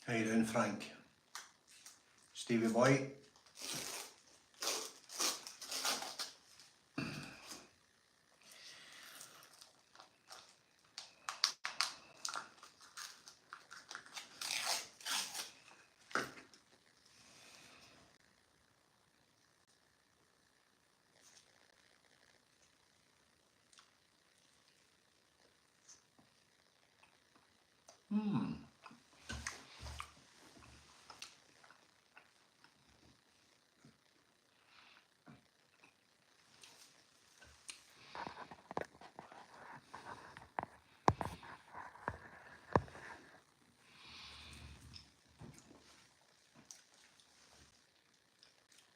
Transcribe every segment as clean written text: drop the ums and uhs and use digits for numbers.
How you doing, Frank? Stevie boy?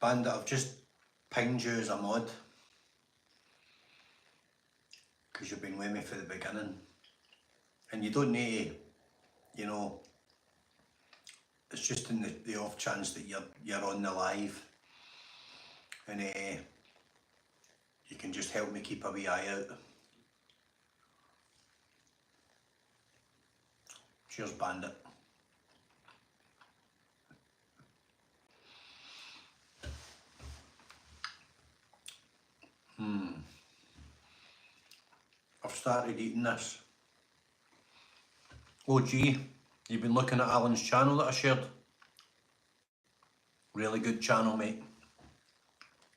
Bandit, I've just pinged you as a mod because you've been with me for the beginning, and you don't need to, you know, it's just in the off chance that you're on the live, and you can just help me keep a wee eye out. Cheers, Bandit. I've started eating this. Oh gee, you've been looking at Alan's channel that I shared? Really good channel, mate.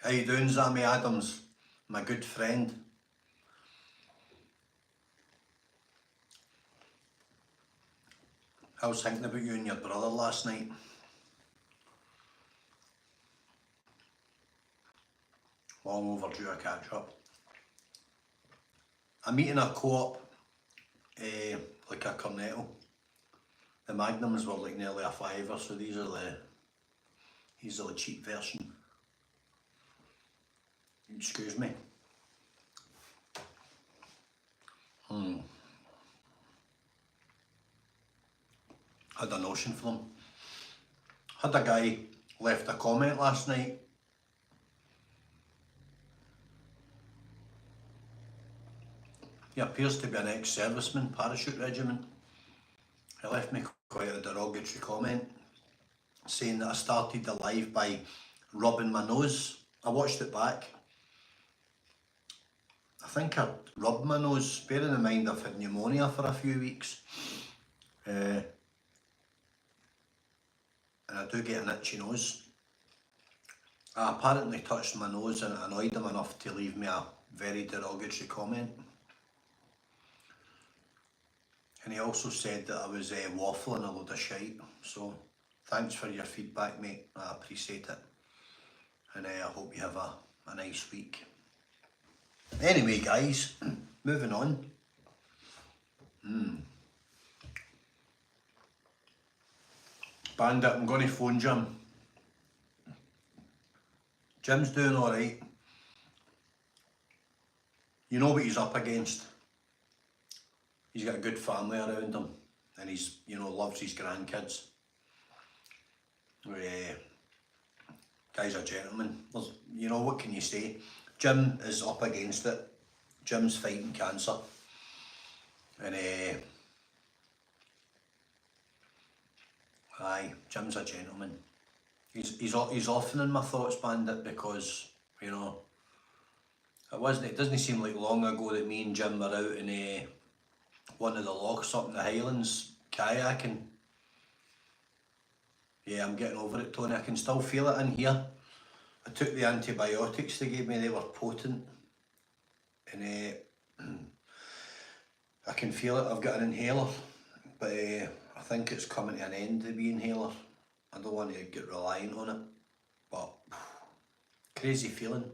How you doing, Zammy Adams? My good friend. I was thinking about you and your brother last night. Long overdue a catch up. I'm eating a co-op, like a Cornetto. The Magnums were like nearly a £5, so these are the cheap version. Excuse me. Had a notion for them. Had a guy left a comment last night. He appears to be an ex-serviceman, parachute regiment. He left me quite a derogatory comment, saying that I started the live by rubbing my nose. I watched it back. I think I rubbed my nose, bearing in mind I've had pneumonia for a few weeks. And I do get an itchy nose. I apparently touched my nose and it annoyed him enough to leave me a very derogatory comment. And he also said that I was waffling a load of shite. So thanks for your feedback, mate. I appreciate it. And I hope you have a nice week. Anyway, guys, moving on. Bandit, I'm going to phone Jim. Jim's doing alright. You know what he's up against. He's got a good family around him, and he's, you know, loves his grandkids. Guy's a gentleman. You know, what can you say? Jim is up against it. Jim's fighting cancer, and aye, Jim's a gentleman. He's often in my thoughts, Bandit, because, you know, it doesn't seem like long ago that me and Jim were out in one of the lochs up in the Highlands kayaking. Yeah, I'm getting over it, Tony. I can still feel it in here. I took the antibiotics they gave me, they were potent. And I can feel it. I've got an inhaler, but I think it's coming to an end, the inhaler. I don't want to get reliant on it, but crazy feeling.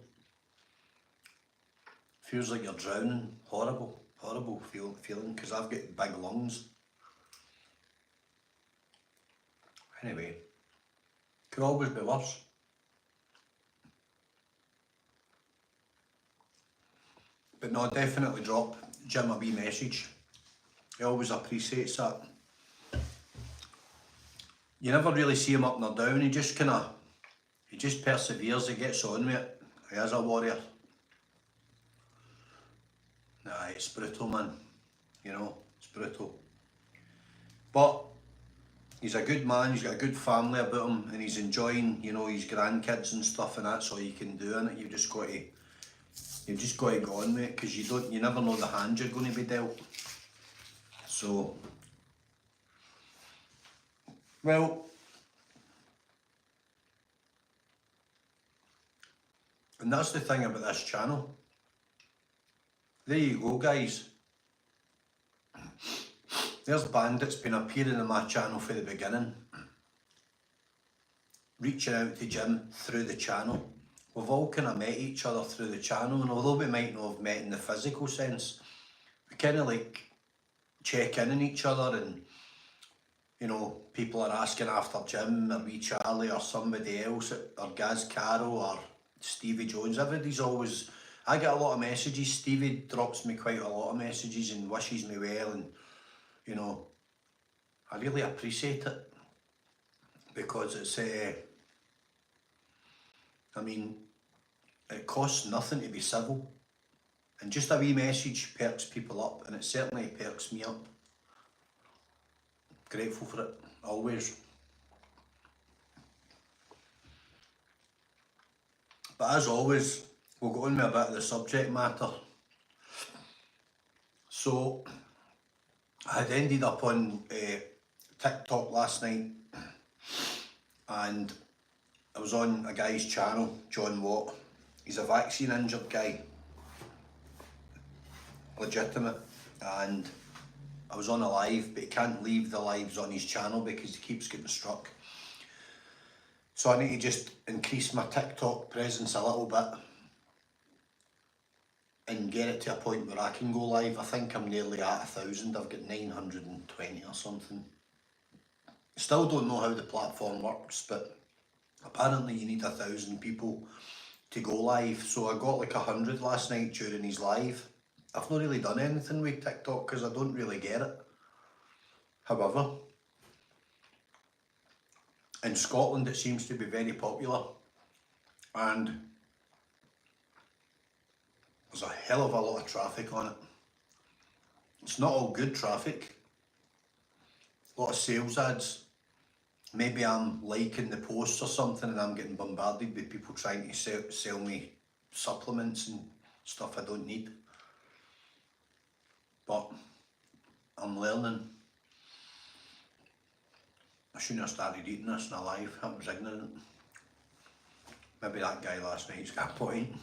Feels like you're drowning. Horrible, horrible feeling, because I've got big lungs. Anyway, could always be worse. But no, definitely drop Jim a wee message. He always appreciates that. You never really see him up nor down. He just perseveres. He gets on with it. He is a warrior. Nah, it's brutal, man. You know, it's brutal. But he's a good man, he's got a good family about him, and he's enjoying, you know, his grandkids and stuff, and that's all you can do in it. You've just got to go on with it, because you never know the hand you're going to be dealt. So, well, and that's the thing about this channel. There you go, guys. There's bandits been appearing on my channel for the beginning, reaching out to Jim through the channel. We've all kind of met each other through the channel, and although we might not have met in the physical sense, we kind of like check in on each other, and you know, people are asking after Jim or wee Charlie or somebody else, or Gaz Carroll or Stevie Jones. Everybody's always, I get a lot of messages. Stevie drops me quite a lot of messages and wishes me well, and you know, I really appreciate it, because it's I mean, it costs nothing to be civil, and just a wee message perks people up, and it certainly perks me up. Grateful for it, always. But as always, we'll go on with a bit of the subject matter. So, I had ended up on TikTok last night, and I was on a guy's channel, John Watt. He's a vaccine injured guy, legitimate, and I was on a live, but he can't leave the lives on his channel because he keeps getting struck. So I need to just increase my TikTok presence a little bit and get it to a point where I can go live. I think I'm nearly at 1,000, I've got 920 or something. Still don't know how the platform works, but apparently you need 1,000 people to go live. So I got like 100 last night during his live. I've not really done anything with TikTok because I don't really get it. However, in Scotland it seems to be very popular, and there's a hell of a lot of traffic on it. It's not all good traffic. A lot of sales ads. Maybe I'm liking the posts or something and I'm getting bombarded with people trying to sell me supplements and stuff I don't need. But I'm learning. I shouldn't have started eating this in a live. I was ignorant. Maybe that guy last night's got a point.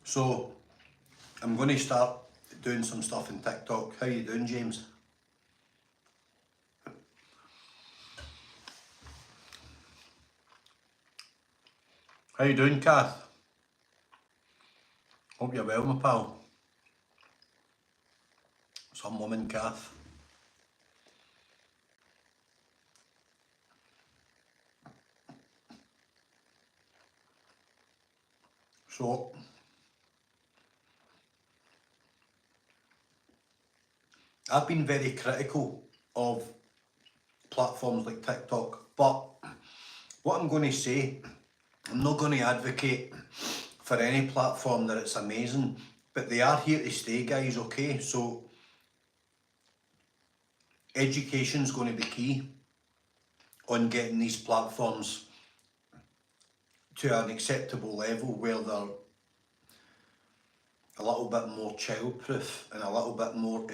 So, I'm going to start doing some stuff in TikTok. How you doing, James? How you doing, Kath? Hope you're well, my pal. Some woman, Kath. So, I've been very critical of platforms like TikTok, but what I'm going to say, I'm not going to advocate for any platform that it's amazing, but they are here to stay, guys, okay? So, education's going to be key on getting these platforms to an acceptable level where they're a little bit more child-proof and a little bit more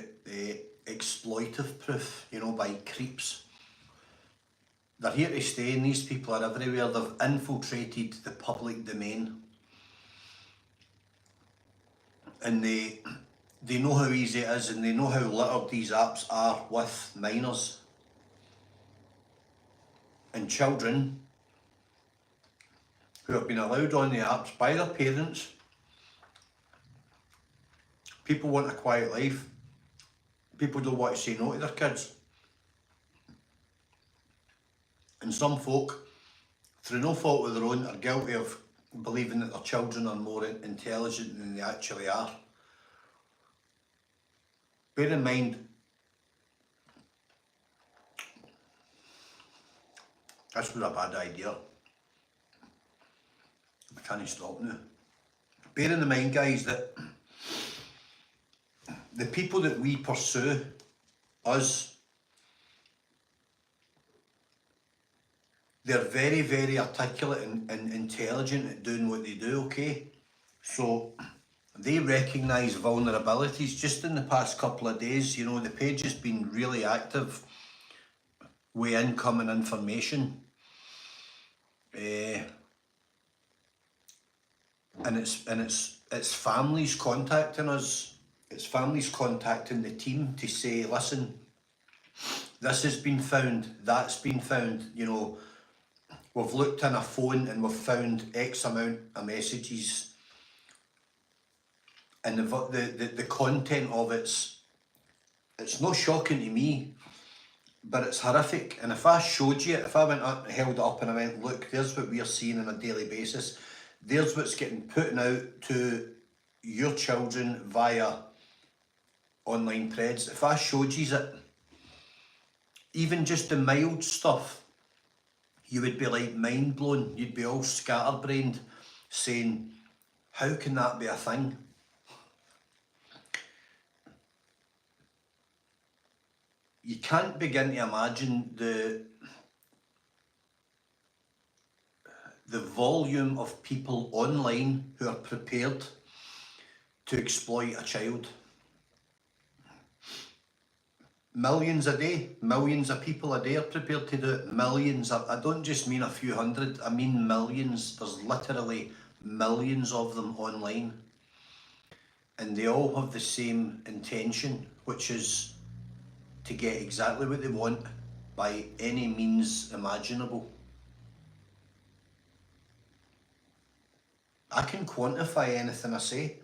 exploitive-proof, you know, by creeps. They're here to stay, and these people are everywhere. They've infiltrated the public domain, and they know how easy it is, and they know how littered these apps are with minors and children who have been allowed on the apps by their parents. People want a quiet life. People don't want to say no to their kids. And some folk, through no fault of their own, are guilty of believing that their children are more intelligent than they actually are. Bear in mind, this was a bad idea. I can't stop now. Bear in mind, guys, that the people that we pursue, us, they're very, very articulate and intelligent at doing what they do, okay? So they recognise vulnerabilities. Just in the past couple of days, you know, the page has been really active with incoming information. And it's families contacting us. It's families contacting the team to say, listen, this has been found, that's been found, you know, we've looked in a phone and we've found X amount of messages, and the content of it's not shocking to me, but it's horrific. And if I showed you it, if I went up and held it up and I went, look, there's what we're seeing on a daily basis, there's what's getting put out to your children via online threads. If I showed you it, even just the mild stuff, you would be like mind blown. You'd be all scatterbrained saying, how can that be a thing? You can't begin to imagine the volume of people online who are prepared to exploit a child. Millions a day, millions of people a day are prepared to do it. Millions, I don't just mean a few hundred, I mean millions. There's literally millions of them online. And they all have the same intention, which is to get exactly what they want by any means imaginable. I can quantify anything I say.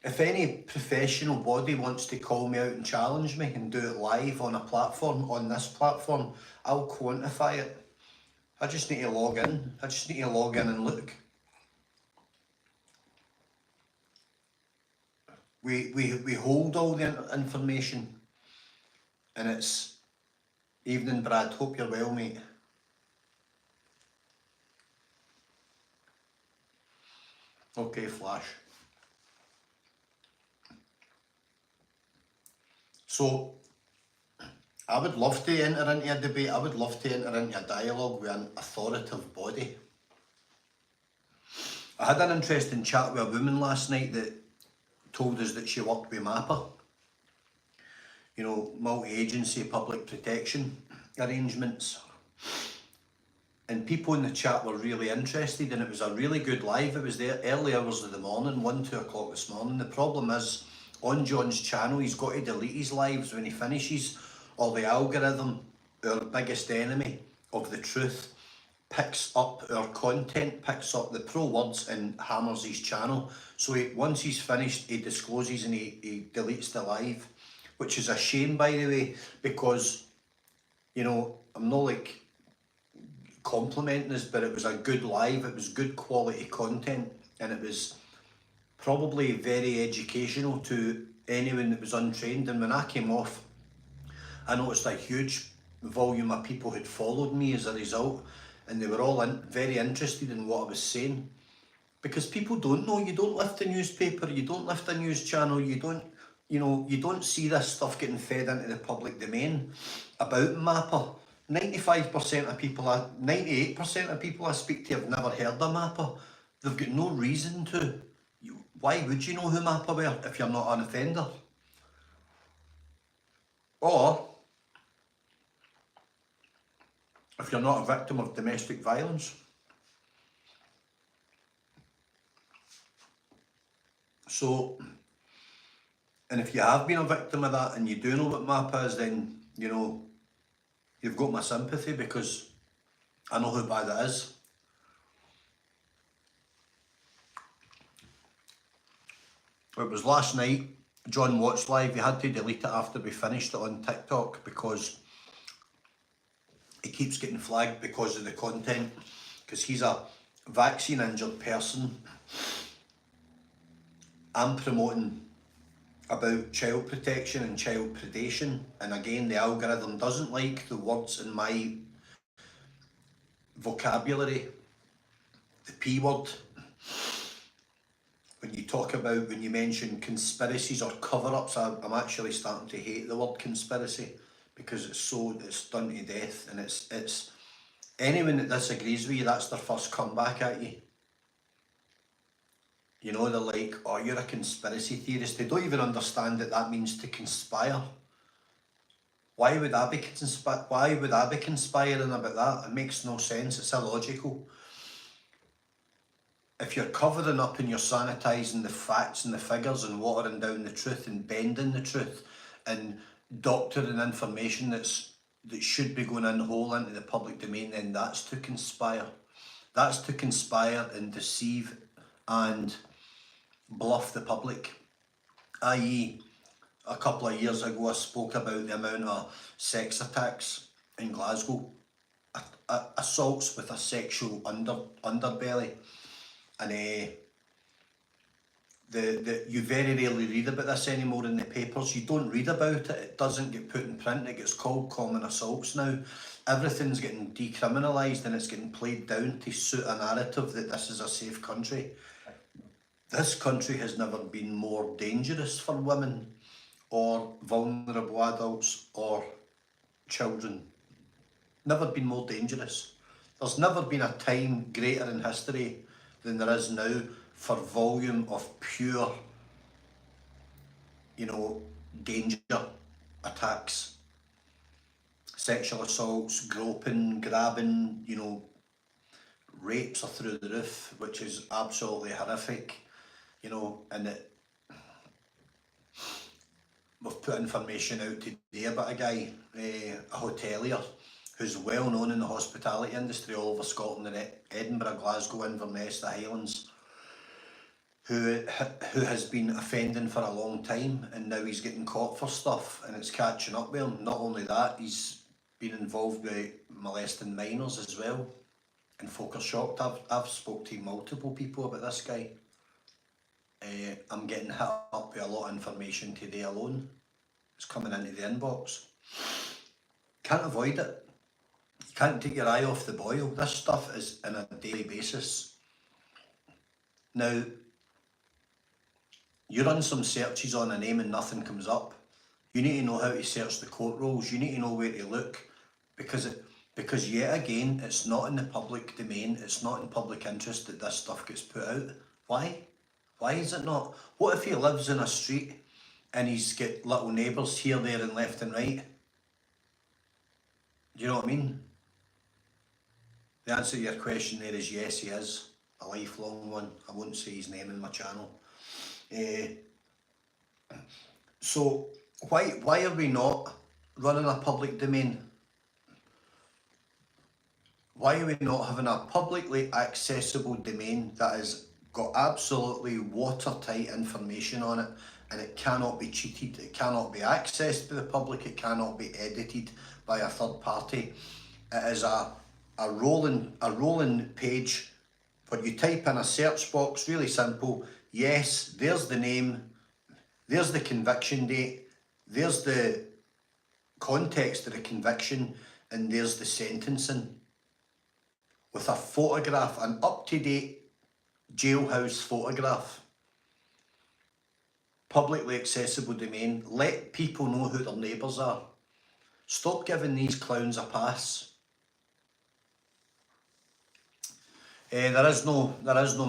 If any professional body wants to call me out and challenge me and do it live on a platform, on this platform, I'll quantify it. I just need to log in. I just need to log in and look. We hold all the information, and it's evening, Brad. Hope you're well, mate. Okay, Flash. So, I would love to enter into a debate. I would love to enter into a dialogue with an authoritative body. I had an interesting chat with a woman last night that told us that she worked with Mappa. You know, multi-agency public protection arrangements. And people in the chat were really interested, and it was a really good live. It was there early hours of the morning, 1-2 o'clock this morning. The problem is, on John's channel, he's got to delete his lives when he finishes, or the algorithm, our biggest enemy of the truth, picks up our content, picks up the pro words and hammers his channel. So once he's finished, he discloses and he deletes the live, which is a shame, by the way, because, you know, I'm not like complimenting this, but it was a good live, it was good quality content, and it was probably very educational to anyone that was untrained. And when I came off, I noticed a huge volume of people had followed me as a result, and they were all very interested in what I was saying, because people don't know. You don't lift a newspaper, you don't lift a news channel, you don't, you know, you don't see this stuff getting fed into the public domain about Mappa. 95% of people, 98% of people I speak to have never heard of Mappa. They've got no reason to. Why would you know who Mappa were if you're not an offender? Or if you're not a victim of domestic violence. So, and if you have been a victim of that and you do know what Mappa is, then, you know, you've got my sympathy, because I know how bad it is. It was last night, John watched live. He had to delete it after we finished it on TikTok, because he keeps getting flagged because of the content, because he's a vaccine injured person. I'm promoting about child protection and child predation, and again, the algorithm doesn't like the words in my vocabulary. The P word. When you talk about, when you mention conspiracies or cover-ups, I'm actually starting to hate the word conspiracy, because it's done to death, and it's anyone that disagrees with you, that's their first comeback at you. You know, they're like, oh, you're a conspiracy theorist. They don't even understand that means to conspire. Why would I be conspiring about that? It makes no sense. It's illogical. If you're covering up and you're sanitising the facts and the figures and watering down the truth and bending the truth and doctoring information that should be going in whole into the public domain, then that's to conspire. That's to conspire and deceive and bluff the public. I.e., a couple of years ago I spoke about the amount of sex attacks in Glasgow, assaults with a sexual underbelly, and you very rarely read about this anymore in the papers. You don't read about it, it doesn't get put in print, it gets called common assaults now. Everything's getting decriminalised and it's getting played down to suit a narrative that this is a safe country. This country has never been more dangerous for women or vulnerable adults or children. Never been more dangerous. There's never been a time greater in history than there is now for volume of pure, danger attacks. Sexual assaults, groping, grabbing, rapes are through the roof, which is absolutely horrific, and we've put information out today about a guy, a hotelier, who's well known in the hospitality industry all over Scotland and Edinburgh, Glasgow, Inverness, the Highlands, who has been offending for a long time, and now he's getting caught for stuff and it's catching up with him. Not only that, he's been involved with molesting minors as well, and folk are shocked. I've spoke to multiple people about this guy. I'm getting hit up with a lot of information today alone. It's coming into the inbox. Can't avoid it. You can't take your eye off the boil. This stuff is on a daily basis. Now, you run some searches on a name and nothing comes up. You need to know how to search the court rolls. You need to know where to look, because yet again, it's not in the public domain. It's not in public interest that this stuff gets put out. Why? Why is it not? What if he lives in a street and he's got little neighbours here, there and left and right? Do you know what I mean? The answer to your question there is yes, he is. A lifelong one. I won't say his name in my channel. So why are we not running a public domain? Why are we not having a publicly accessible domain that has got absolutely watertight information on it, and it cannot be cheated, it cannot be accessed by the public, it cannot be edited by a third party? It is a rolling page where you type in a search box, really simple. Yes, there's the name, there's the conviction date, there's the context of the conviction, and there's the sentencing, with a photograph, an up-to-date jailhouse photograph. Publicly accessible domain. Let people know who their neighbours are. Stop giving these clowns a pass. There is no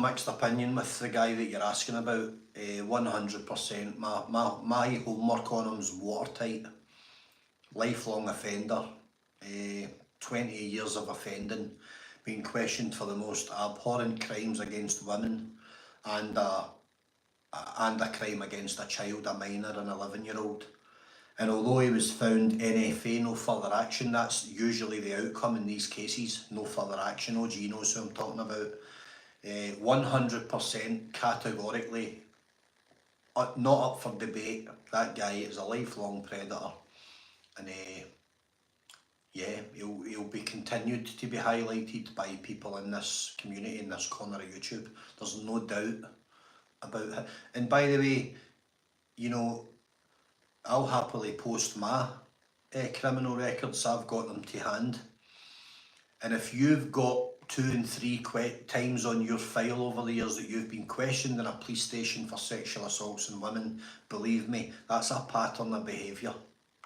mixed opinion with the guy that you're asking about. 100%. My homework on him's watertight. Lifelong offender. 20 years of offending. Being questioned for the most abhorrent crimes against women, and a crime against a child, a minor, an 11-year-old. And although he was found NFA, no further action, that's usually the outcome in these cases. No further action. OG knows who I'm talking about. 100% categorically not up for debate. That guy is a lifelong predator, and yeah, he'll be continued to be highlighted by people in this community, in this corner of YouTube. There's no doubt about it. And by the way, I'll happily post my criminal records. I've got them to hand. And if you've got 2 and 3 times on your file over the years that you've been questioned in a police station for sexual assaults on women, believe me, that's a pattern of behaviour.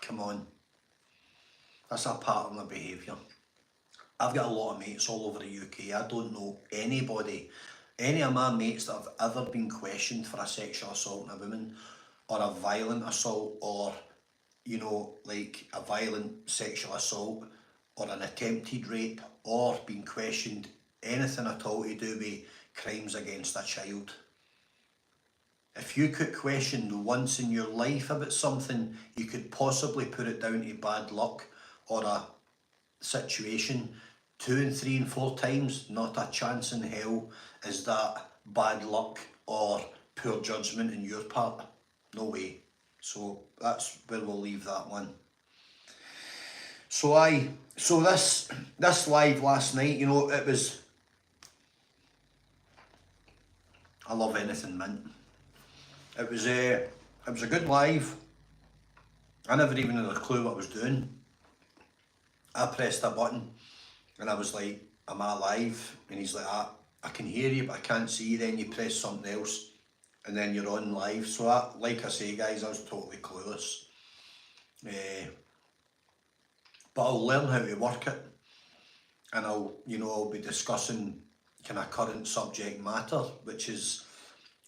Come on. That's a pattern of behaviour. I've got a lot of mates all over the UK. I don't know anybody, any of my mates that have ever been questioned for a sexual assault on a woman, or a violent assault, or, you know, like a violent sexual assault, or an attempted rape, or being questioned anything at all to do with crimes against a child. If you get questioned once in your life about something, you could possibly put it down to bad luck or a situation. 2 and 3 and 4 times, not a chance in hell is that bad luck or poor judgment in your part. No way. So that's where we'll leave that one. So this live last night, you know, it was, I love anything mint. It was a good live. I never even had a clue what I was doing. I pressed a button and I was like, am I live? And he's like, I can hear you but I can't see you. Then you press something else and then you're on live. So like I say guys, I was totally clueless. But I'll learn how to work it, and I'll be discussing kind of current subject matter, which is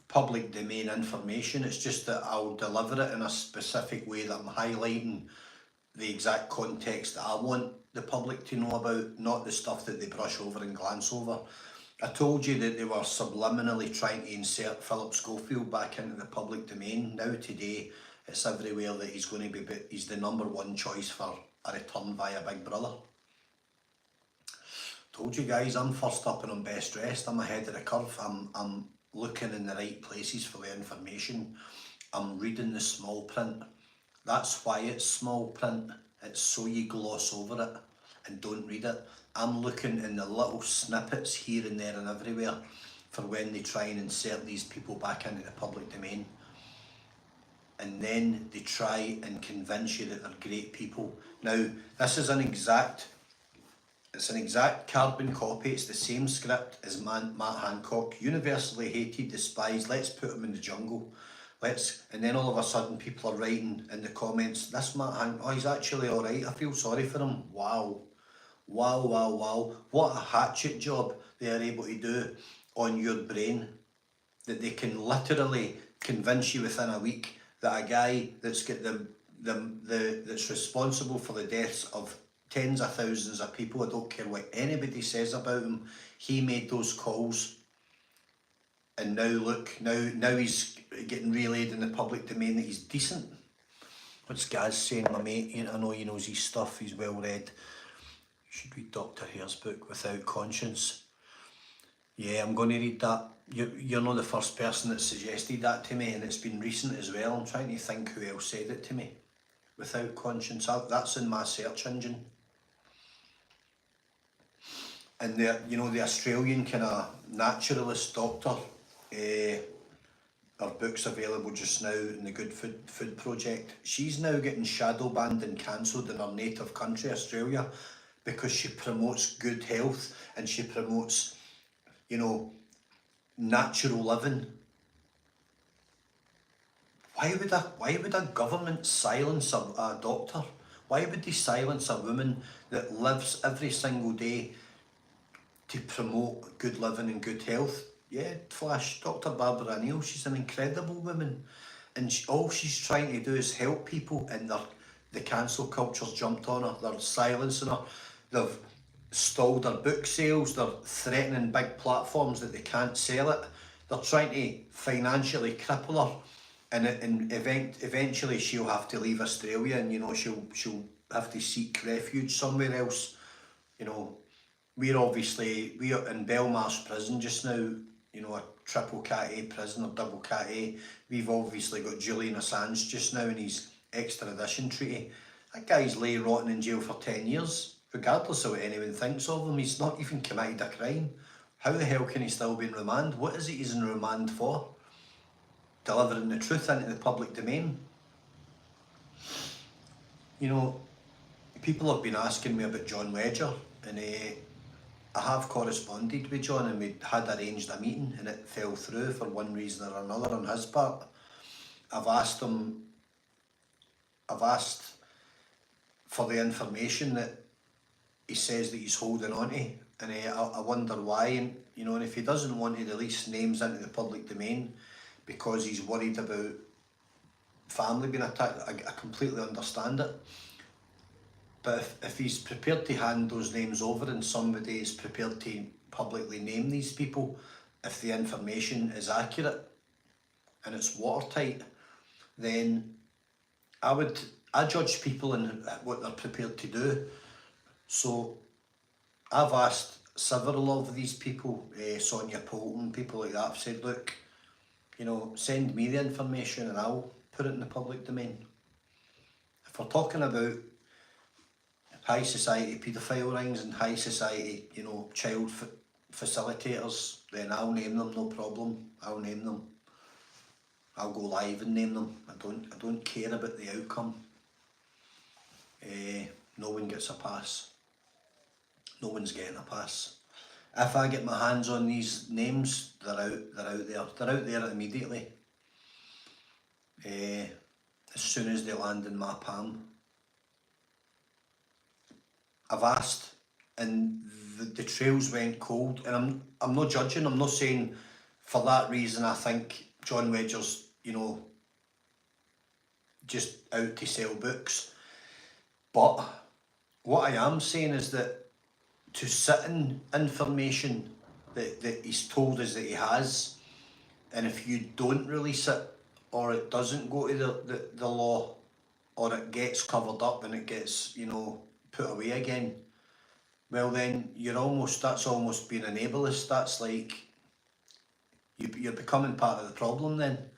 public domain information. It's just that I'll deliver it in a specific way that I'm highlighting the exact context that I want the public to know about, not the stuff that they brush over and glance over. I told you that they were subliminally trying to insert Philip Schofield back into the public domain. Now today, it's everywhere that he's going to be, he's the #1 choice for a return via Big Brother. Told you guys, I'm first up and I'm best dressed. I'm ahead of the curve. I'm looking in the right places for the information. I'm reading the small print. That's why it's small print. It's so you gloss over it and don't read it. I'm looking in the little snippets here and there and everywhere for when they try and insert these people back into the public domain. And then they try and convince you that they're great people. Now, this is an exact carbon copy. It's the same script as Matt Hancock, universally hated, despised. Let's put him in the jungle. And then all of a sudden people are writing in the comments, this Matt Hancock, oh, he's actually all right. I feel sorry for him. Wow. Wow, wow, wow. What a hatchet job they are able to do on your brain. That they can literally convince you within a week that a guy that's got that's responsible for the deaths of tens of thousands of people, I don't care what anybody says about him, he made those calls. And now look, now he's getting relayed in the public domain that he's decent. What's Gaz saying, my mate? I know he knows his stuff, he's well read. You should read Dr. Hare's book, Without Conscience. Yeah, I'm going to read that. You're not the first person that suggested that to me, and it's been recent as well. I'm trying to think who else said it to me. Without Conscience, that's in my search engine. And the Australian kind of naturalist doctor, her book's available just now in the Good Food Project. She's now getting shadow banned and cancelled in her native country, Australia, because she promotes good health and she promotes, natural living. Why would a government silence a doctor? Why would they silence a woman that lives every single day to promote good living and good health? Yeah, flash, Dr. Barbara Neal, she's an incredible woman. And all she's trying to do is help people, and the cancel culture's jumped on her. They're silencing her. They've stalled her book sales. They're threatening big platforms that they can't sell it. They're trying to financially cripple her. And eventually she'll have to leave Australia, and she'll have to seek refuge somewhere else. We're in Belmarsh prison just now, a triple Cat A prison or double Cat A. We've obviously got Julian Assange just now in his extradition treaty. That guy's lay rotting in jail for 10 years, regardless of what anyone thinks of him. He's not even committed a crime. How the hell can he still be in remand? What is it he's in remand for? Delivering the truth into the public domain. People have been asking me about John Ledger, and I have corresponded with John, and we had arranged a meeting, and it fell through for one reason or another on his part. I've asked for the information that he says that he's holding on to, and I wonder why. And and if he doesn't want to release names into the public domain because he's worried about family being attacked, I completely understand it. But if he's prepared to hand those names over and somebody is prepared to publicly name these people, if the information is accurate and it's watertight, then I judge people in what they're prepared to do. So I've asked several of these people, Sonia Polton, people like that, I've said, look, send me the information and I'll put it in the public domain. If we're talking about high society paedophile rings and high society, child facilitators, then I'll name them, no problem. I'll name them. I'll go live and name them. I don't care about the outcome. No one gets a pass. No one's getting a pass. If I get my hands on these names, they're out there. They're out there immediately. As soon as they land in my palm. I've asked, and the trails went cold, and I'm not judging. I'm not saying for that reason I think John Wedger's just out to sell books. But what I am saying is that to sit in information that he's told us that he has, and if you don't release it, or it doesn't go to the law, or it gets covered up and it gets put away again, well then that's almost being an ableist. That's like you're becoming part of the problem then.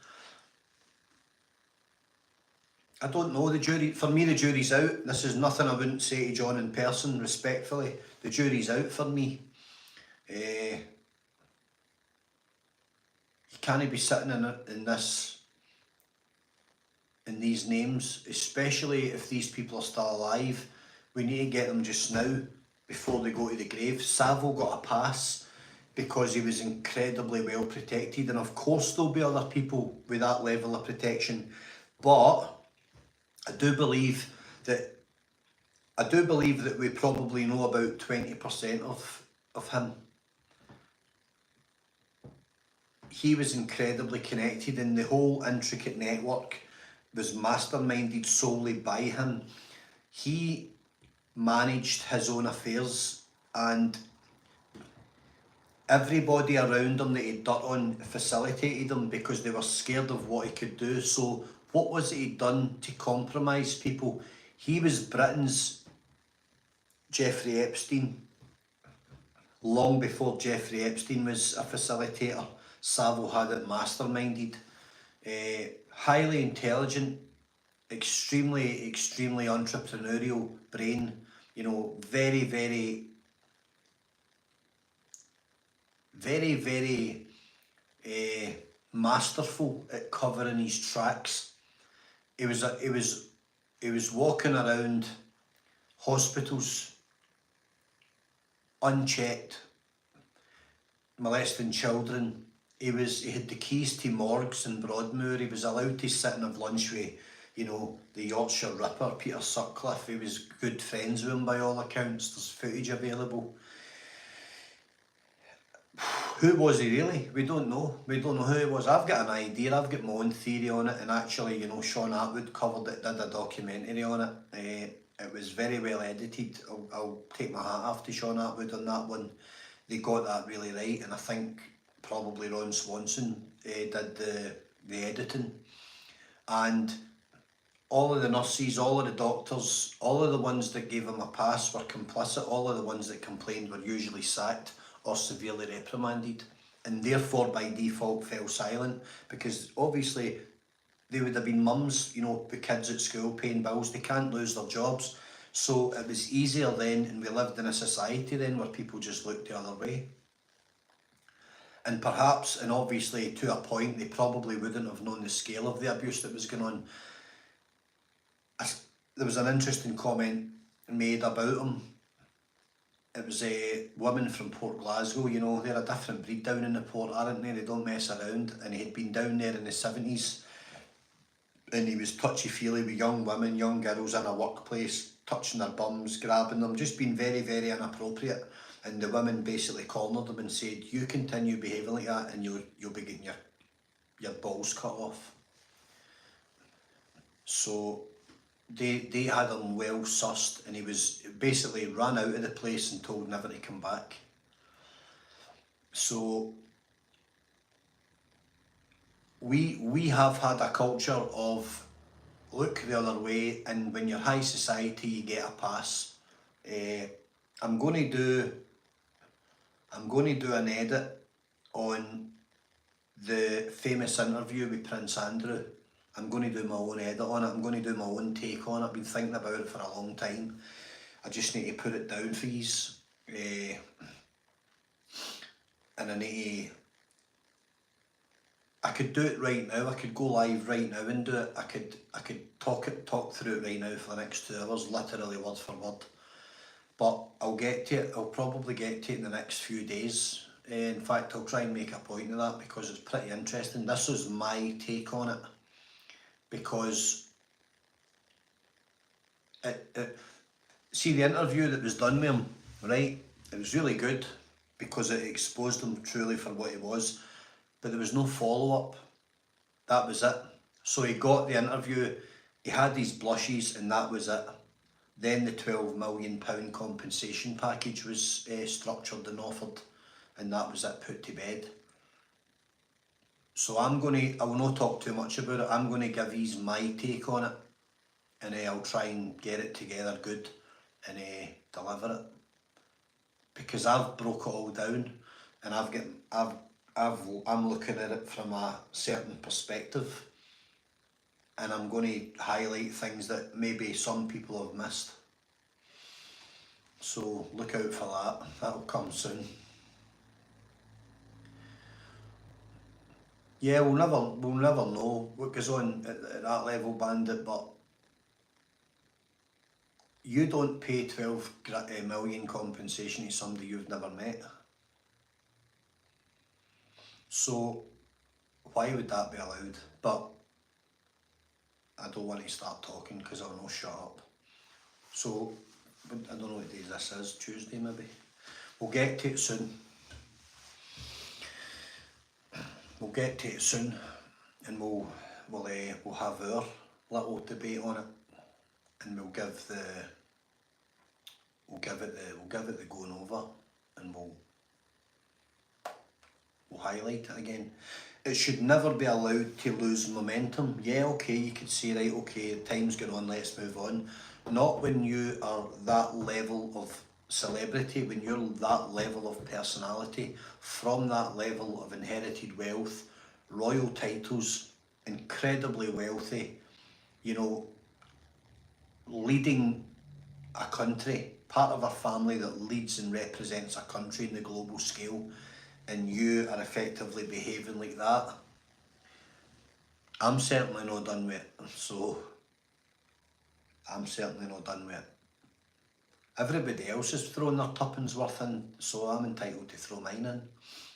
I don't know, for me the jury's out. This is nothing I wouldn't say to John in person, respectfully. The jury's out for me. You can't be sitting in these names, especially if these people are still alive. We need to get them just now, before they go to the grave. Savile got a pass because he was incredibly well protected, and of course there'll be other people with that level of protection, but I do believe that we probably know about 20% of him. He was incredibly connected, and the whole intricate network was masterminded solely by him. He managed his own affairs, and everybody around him that he dirt on facilitated him because they were scared of what he could do. So what was it he'd done to compromise people? He was Britain's Jeffrey Epstein. Long before Jeffrey Epstein was a facilitator, Savile had it masterminded. Highly intelligent, extremely entrepreneurial brain, very, very masterful at covering his tracks. He was walking around hospitals unchecked, molesting children. He had the keys to morgues in Broadmoor. He was allowed to sit and have lunch with, the Yorkshire Ripper, Peter Sutcliffe. He was good friends with him by all accounts. There's footage available. Who was he really? We don't know. We don't know who he was. I've got an idea. I've got my own theory on it, and actually, Sean Atwood covered it, did a documentary on it. It was very well edited. I'll take my hat off to Sean Atwood on that one. They got that really right, and I think probably Ron Swanson did the editing. And all of the nurses, all of the doctors, all of the ones that gave him a pass were complicit. All of the ones that complained were usually sacked or severely reprimanded, and therefore by default fell silent, because obviously they would have been mums, with kids at school paying bills. They can't lose their jobs. So it was easier then, and we lived in a society then where people just looked the other way. And perhaps, and obviously to a point, they probably wouldn't have known the scale of the abuse that was going on. There was an interesting comment made about him it was a woman from Port Glasgow, you know, they're a different breed down in the port, aren't they? They don't mess around. And he had been down there in the 70s, and he was touchy-feely with young women, young girls in a workplace, touching their bums, grabbing them, just being very, very inappropriate. And the women basically cornered him and said, you continue behaving like that and you'll be getting your balls cut off. So they had him well sussed, and he was basically ran out of the place and told never to come back. So we have had a culture of look the other way, and when you're high society you get a pass. I'm going to do an edit on the famous interview with Prince Andrew. I'm going to do my own edit on it. I'm going to do my own take on it. I've been thinking about it for a long time. I just need to put it down for yous. And I need to... I could do it right now. I could go live right now and do it. I could talk through it right now for the next 2 hours, literally word for word. But I'll get to it. I'll probably get to it in the next few days. In fact, I'll try and make a point of that because it's pretty interesting. This is my take on it, because see the interview that was done with him, right? It was really good because it exposed him truly for what he was, but there was no follow-up. That was it. So he got the interview, he had these blushes, and that was it. Then the £12 million compensation package was structured and offered, and that was it, put to bed. So I will not talk too much about it. I'm going to give you my take on it, and I'll try and get it together good and deliver it, because I've broke it all down, and I'm looking at it from a certain perspective, and I'm going to highlight things that maybe some people have missed. So look out for that. That'll come soon. Yeah, we'll never know what goes on at that level, Bandit, but you don't pay 12 million compensation to somebody you've never met. So why would that be allowed? But I don't want to start talking because I'll not shut up. So I don't know what day this is, Tuesday maybe. We'll get to it soon. We'll get to it soon, and we'll have our little debate on it, and we'll give it the going over, and we'll highlight it again. It should never be allowed to lose momentum. Yeah, okay, you could say, right, okay, time's going on, let's move on. Not when you are that level of celebrity, when you're that level of personality, from that level of inherited wealth, royal titles, incredibly wealthy, you know, leading a country, part of a family that leads and represents a country in the global scale, and you are effectively behaving like that. I'm certainly not done with it, so I'm certainly not done with it. Everybody else is throwing their tuppence worth in, so I'm entitled to throw mine in.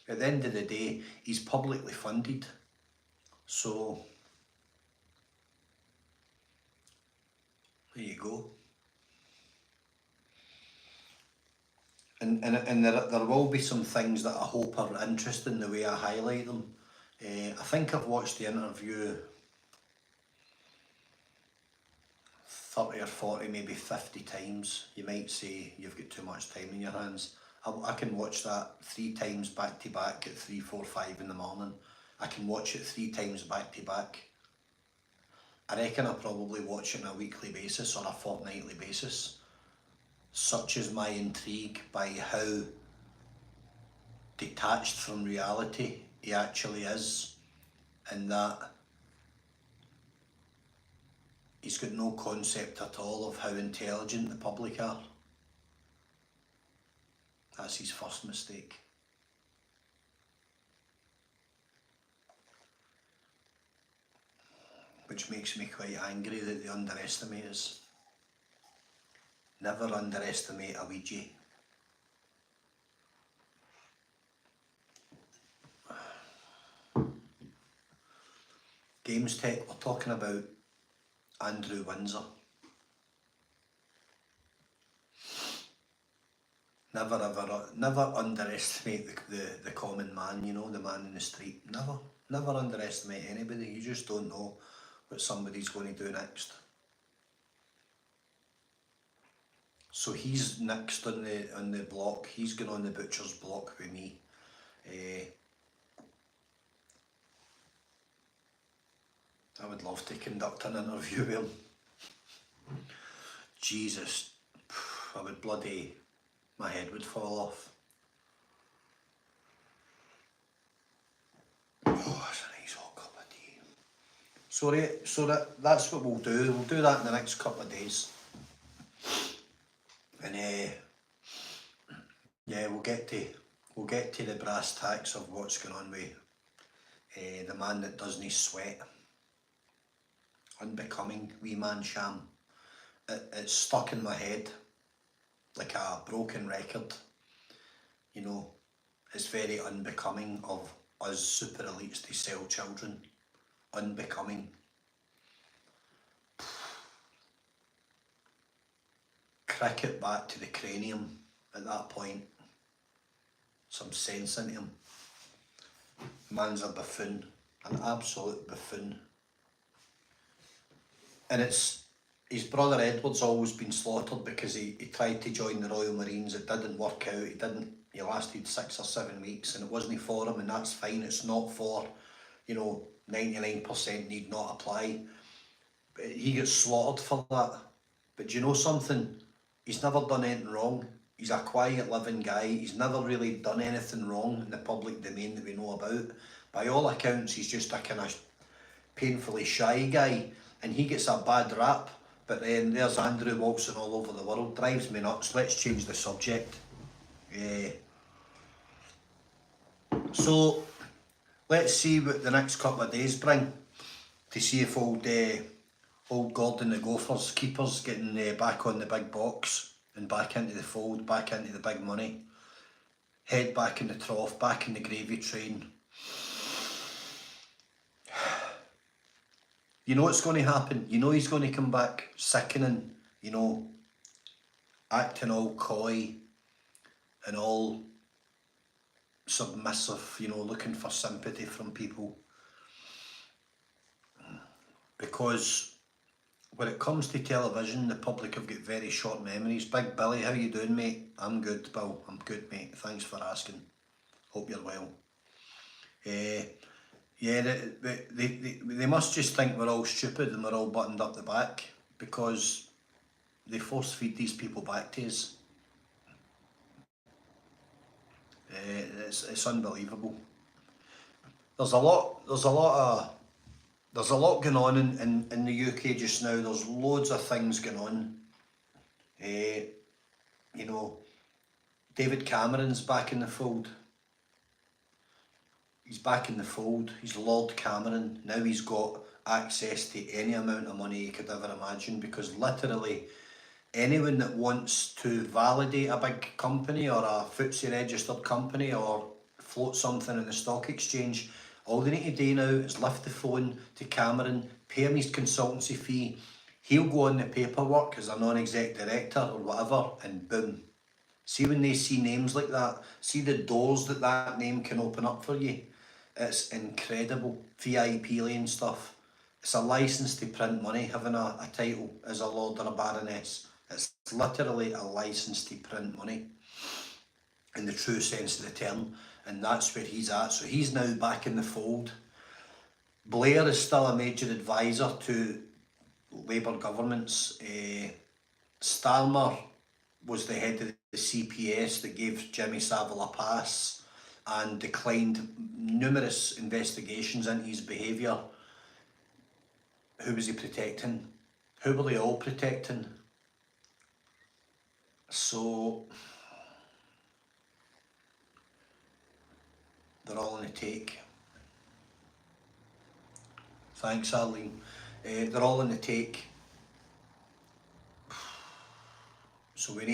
At the end of the day, he's publicly funded, so there you go. And there will be some things that I hope are interesting the way I highlight them. I think I've watched the interview 30 or 40, maybe 50 times. You might say you've got too much time in your hands. I can watch that 3 times back to back at 3, 4, 5 in the morning. I can watch it 3 times back to back. I reckon I probably watch it on a weekly basis or a fortnightly basis. Such is my intrigue by how detached from reality he actually is, and that he's got no concept at all of how intelligent the public are. That's his first mistake. Which makes me quite angry that they underestimate us. Never underestimate a Ouija. Games Tech, we're talking about Andrew Windsor. Never underestimate the common man, you know, the man in the street. Never underestimate anybody. You just don't know what somebody's going to do next. So he's next on the block. He's going on the butcher's block with me. I would love to conduct an interview with him. Jesus, I would my head would fall off. Oh, it's a nice hot cup of tea. So that's what we'll do. We'll do that in the next couple of days. And yeah, we'll get to the brass tacks of what's going on with the man that doesn't sweat. Unbecoming wee man sham. It's stuck in my head like a broken record. You know, it's very unbecoming of us super elites to sell children. Unbecoming. Cricket back to the cranium at that point. Some sense into him. Man's a buffoon, an absolute buffoon. And his brother Edward's always been slaughtered because he tried to join the Royal Marines. It didn't work out. He lasted 6 or 7 weeks and it wasn't for him, and that's fine. It's not for, you know, 99% need not apply. But he gets slaughtered for that. But do you know something? He's never done anything wrong. He's a quiet living guy. He's never really done anything wrong in the public domain that we know about. By all accounts, he's just a kind of painfully shy guy, and he gets a bad rap. But then there's Andrew waltzing all over the world. Drives me nuts. Let's change the subject. So let's see what the next couple of days bring, to see if old Gordon the Gophers keepers getting back on the big box and back into the fold, back into the big money, head back in the trough, back in the gravy train. You know what's going to happen. You know he's going to come back sickening, you know, acting all coy and all submissive, you know, looking for sympathy from people. Because when it comes to television, the public have got very short memories. Big Billy, how you doing, mate? I'm good, Bill. I'm good, mate. Thanks for asking. Hope you're well. Yeah, they must just think we're all stupid and we're all buttoned up the back, because they force feed these people back to us. It's unbelievable. There's a lot going on in the UK just now. There's loads of things going on. You know, David Cameron's back in the fold. He's back in the fold. He's Lord Cameron. Now he's got access to any amount of money you could ever imagine, because literally anyone that wants to validate a big company or a FTSE registered company or float something in the stock exchange, all they need to do now is lift the phone to Cameron, pay him his consultancy fee. He'll go on the paperwork as a non-exec director or whatever, and boom. See, when they see names like that, see the doors that name can open up for you. It's incredible. VIP lane stuff. It's a license to print money, having a title as a lord or a baroness. It's literally a license to print money in the true sense of the term, and that's where he's at. So he's now back in the fold. Blair is still a major advisor to Labour governments. Starmer was the head of the CPS that gave Jimmy Savile a pass and declined numerous investigations into his behaviour. Who was he protecting? Who were they all protecting? So they're all in the take. Thanks, Arlene. They're all in the take. So we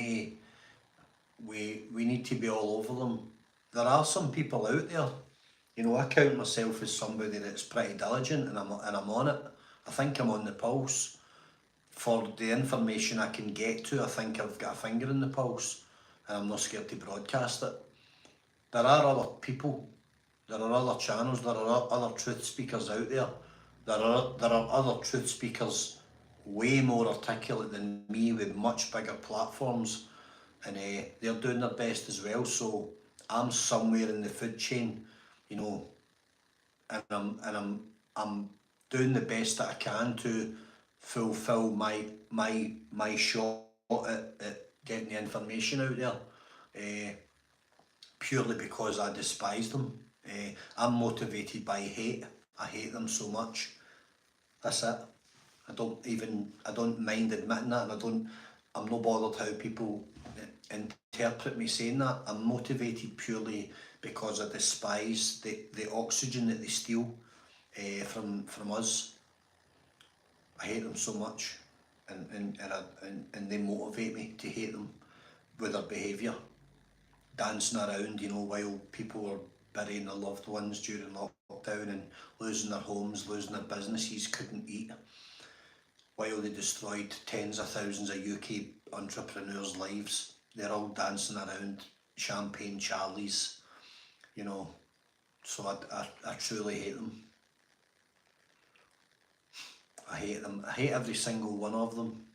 need to be all over them. There are some people out there You know, I count myself as somebody that's pretty diligent, and I'm on it. I think I'm on the pulse. For the information I can get to, I think I've got a finger in the pulse, and I'm not scared to broadcast it. There are other people, there are other channels, there are other truth speakers out there. There are other truth speakers way more articulate than me with much bigger platforms, and they're doing their best as well. So I'm somewhere in the food chain, you know, and I'm doing the best that I can to fulfil my shot at getting the information out there. Purely because I despise them. I'm motivated by hate. I hate them so much. That's it. I don't mind admitting that, and I'm not bothered how people interpret me saying that. I'm motivated purely because I despise the oxygen that they steal from us. I hate them so much, and they motivate me to hate them with their behaviour. Dancing around, you know, while people were burying their loved ones during lockdown and losing their homes, losing their businesses, couldn't eat, while they destroyed tens of thousands of UK entrepreneurs' lives. They're all dancing around Champagne Charlies, you know, so I truly hate them. I hate them. I hate every single one of them.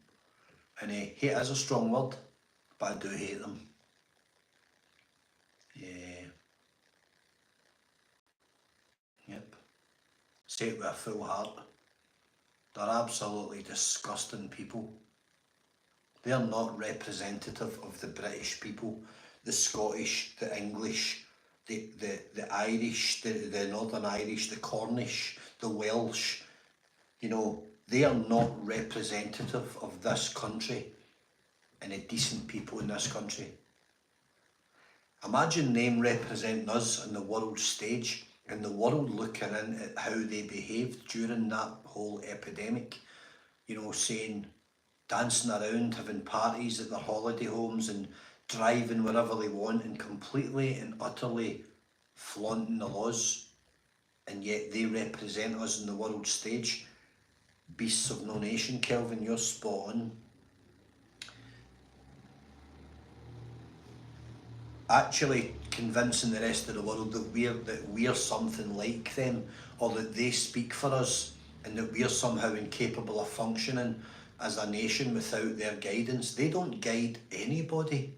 And hate is a strong word, but I do hate them. Yeah. Yep. Say it with a full heart. They're absolutely disgusting people. They're not representative of the British people, the Scottish, the English, the Irish, the Northern Irish, the Cornish, the Welsh. You know, they are not representative of this country and the decent people in this country. Imagine them representing us on the world stage and the world looking in at how they behaved during that whole epidemic, you know, saying, dancing around, having parties at their holiday homes and driving wherever they want and completely and utterly flaunting the laws, and yet they represent us on the world stage. Beasts of no nation. Kelvin, you're spot on. Actually convincing the rest of the world that we're something like them, or that they speak for us, and that we're somehow incapable of functioning as a nation without their guidance. They don't guide anybody.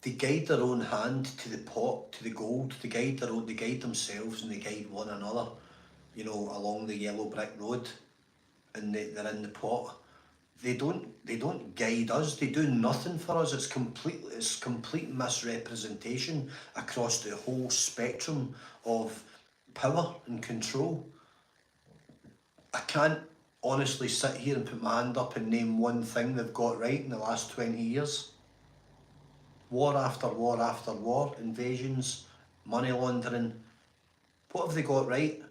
They guide their own hand to the pot, to the gold. They guide themselves, and they guide one another, you know, along the yellow brick road, and they're in the pot. They don't guide us. They do nothing for us. It's complete misrepresentation across the whole spectrum of power and control. I can't honestly sit here and put my hand up and name one thing they've got right in the last 20 years. War after war after war, invasions, money laundering. What have they got right?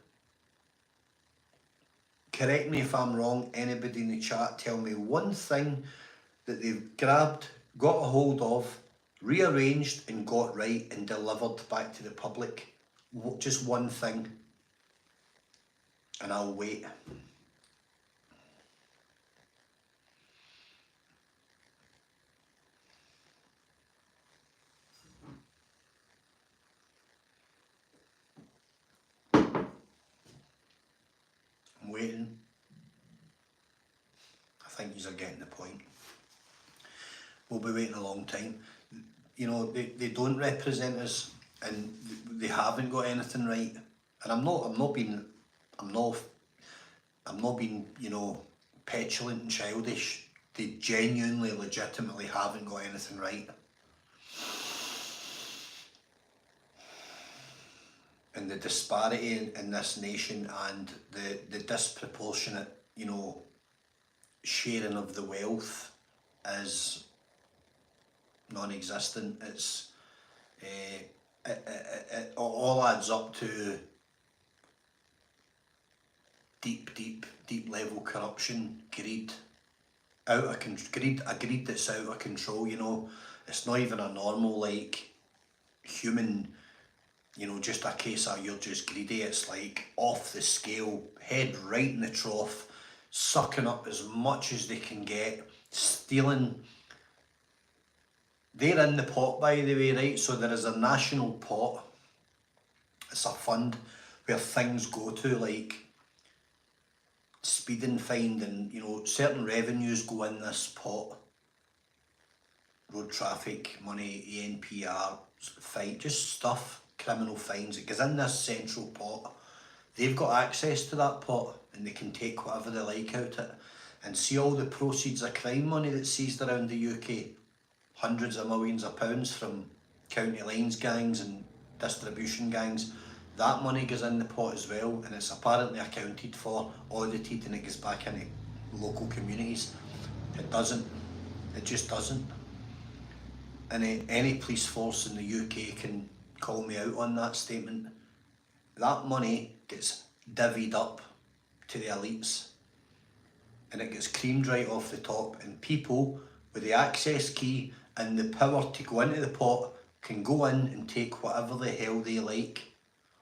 Correct me if I'm wrong, anybody in the chat, tell me one thing that they've grabbed, got a hold of, rearranged and got right and delivered back to the public. Just one thing. And I'll wait. I'm waiting. I think you're getting the point. We'll be waiting a long time. You know, they don't represent us, and they haven't got anything right. And I'm not being, you know, petulant and childish. They genuinely, legitimately haven't got anything right. And the disparity in this nation, and the disproportionate, you know, sharing of the wealth is non-existent. It's it all adds up to deep level corruption, greed, a greed that's out of control. You know, it's not even a normal, like, human you know, just a case of you're just greedy. It's like off the scale, head right in the trough, sucking up as much as they can get, stealing. They're in the pot, by the way, right? So there is a national pot. It's a fund where things go to, like speeding fine, and you know, certain revenues go in this pot. Road traffic money, ANPR, fight, just stuff, criminal fines. It goes in this central pot. They've got access to that pot and they can take whatever they like out it. And see all the proceeds of crime money that's seized around the UK, hundreds of millions of pounds from county lines gangs and distribution gangs. That money goes in the pot as well, and it's apparently accounted for, audited, and it goes back into local communities. It doesn't. It just doesn't. And any police force in the UK can call me out on that statement. That money gets divvied up to the elites and it gets creamed right off the top, and people with the access key and the power to go into the pot can go in and take whatever the hell they like.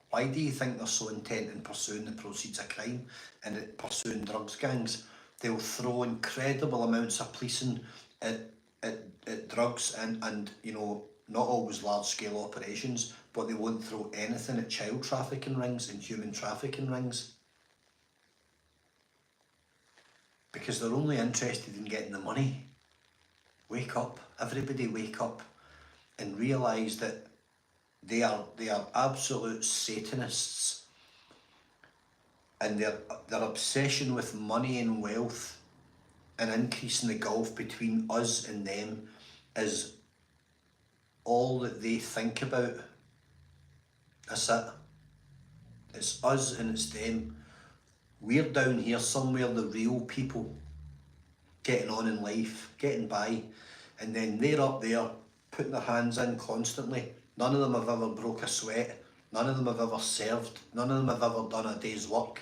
Why do you think they're so intent in pursuing the proceeds of crime and pursuing drugs gangs? They'll throw incredible amounts of policing at drugs and you know, not always large scale operations, but they won't throw anything at child trafficking rings and human trafficking rings. Because they're only interested in getting the money. Wake up, everybody wake up and realise that they are absolute Satanists, and their obsession with money and wealth and increasing the gulf between us and them is all that they think about. That's it. It's us and it's them. We're down here somewhere, the real people, getting on in life, getting by, and then they're up there putting their hands in constantly. None of them have ever broke a sweat. None of them have ever served. None of them have ever done a day's work.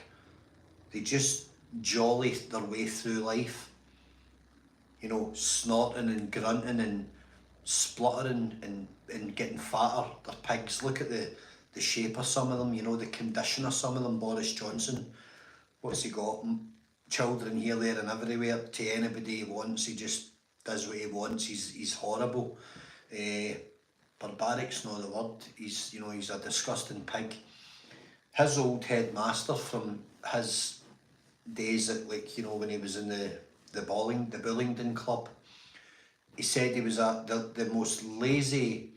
They just jolly their way through life, you know, snorting and grunting and spluttering and getting fatter. They're pigs. Look at the shape of some of them, you know, the condition of some of them. Boris Johnson, what's he got? Children here, there and everywhere. To anybody he wants, he just does what he wants. He's horrible. Barbaric's not the word. He's, you know, he's a disgusting pig. His old headmaster from his days at, like, you know, when he was in the Bullingdon club, he said he was the most lazy,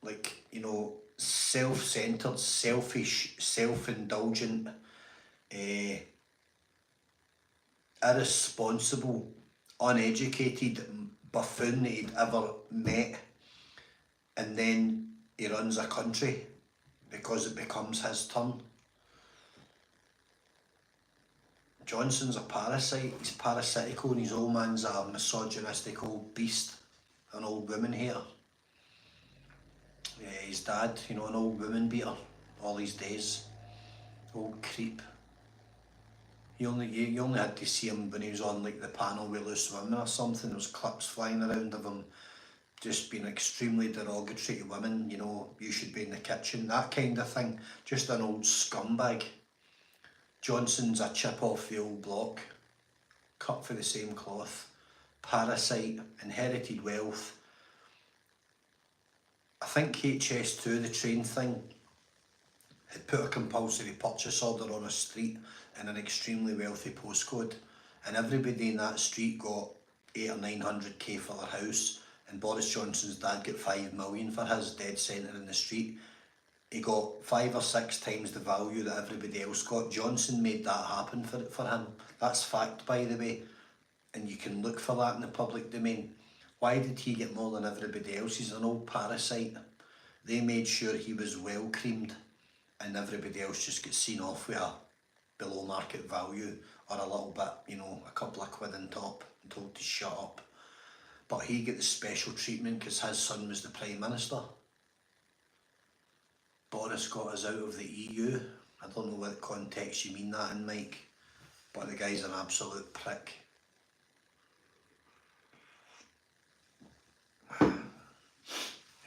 like, you know, self-centered, selfish, self-indulgent, irresponsible, uneducated buffoon that he'd ever met. And then he runs a country because it becomes his turn. Johnson's a parasite. He's parasitical, and his old man's a misogynistic old beast, an old woman hater. Yeah, his dad, you know, an old woman beater all his days. Old creep. You only had to see him when he was on, like, the panel with Loose Women or something. There was clips flying around of him just being extremely derogatory to women, you know, you should be in the kitchen, that kind of thing. Just an old scumbag. Johnson's a chip off the old block, cut for the same cloth, parasite, inherited wealth. I think HS2, the train thing, had put a compulsory purchase order on a street in an extremely wealthy postcode, and everybody in that street got 800 or 900k for their house, and Boris Johnson's dad got 5 million for his, dead centre in the street. He got 5 or 6 times the value that everybody else got. Johnson made that happen for him. That's fact, by the way, and you can look for that in the public domain. Why did he get more than everybody else? He's an old parasite. They made sure he was well creamed, and everybody else just gets seen off with a below market value or a little bit, you know, a couple of quid on top, and told to shut up. But he got the special treatment because his son was the Prime Minister. Boris got us out of the EU. I don't know what context you mean that in, Mike, but the guy's an absolute prick.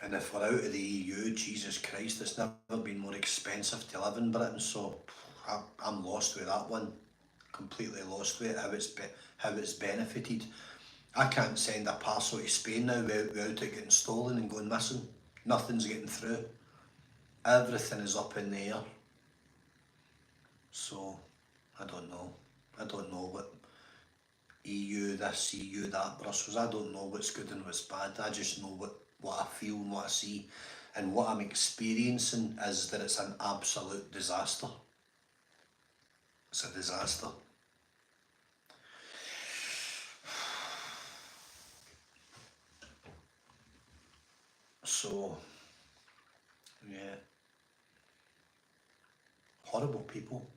And if we're out of the EU, Jesus Christ, it's never been more expensive to live in Britain, so I'm lost with that one. Completely lost with it, how it's benefited. I can't send a parcel to Spain now without it getting stolen and going missing. Nothing's getting through. Everything is up in the air. So, I don't know. I don't know what EU this, EU that, Brussels. I don't know what's good and what's bad. I just know what I feel and what I see. And what I'm experiencing is that it's an absolute disaster. It's a disaster. So, yeah. Horrible people.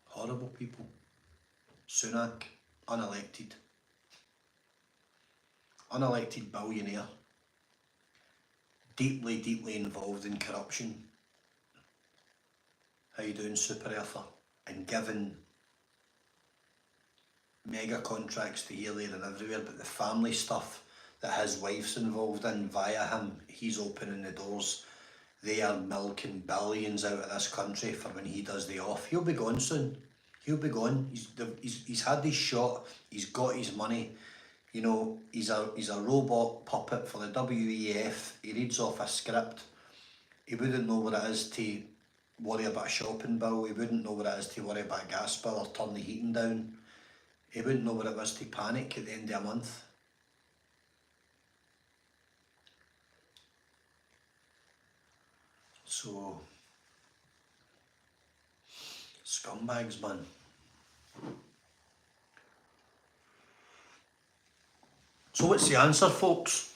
Horrible people. Sunak, unelected. Unelected billionaire. Deeply, deeply involved in corruption. How you doing, Super Earther? And given mega contracts to here, there and everywhere, but the family stuff that his wife's involved in via him, he's opening the doors. They are milking billions out of this country for when he does the off. He'll be gone soon. He'll be gone. He's had his shot. He's got his money. You know, he's a robot puppet for the WEF. He reads off a script. He wouldn't know what it is to worry about a shopping bill. He wouldn't know what it is to worry about a gas bill or turn the heating down. He wouldn't know what it was to panic at the end of a month. So, scumbags, man. So what's the answer, folks?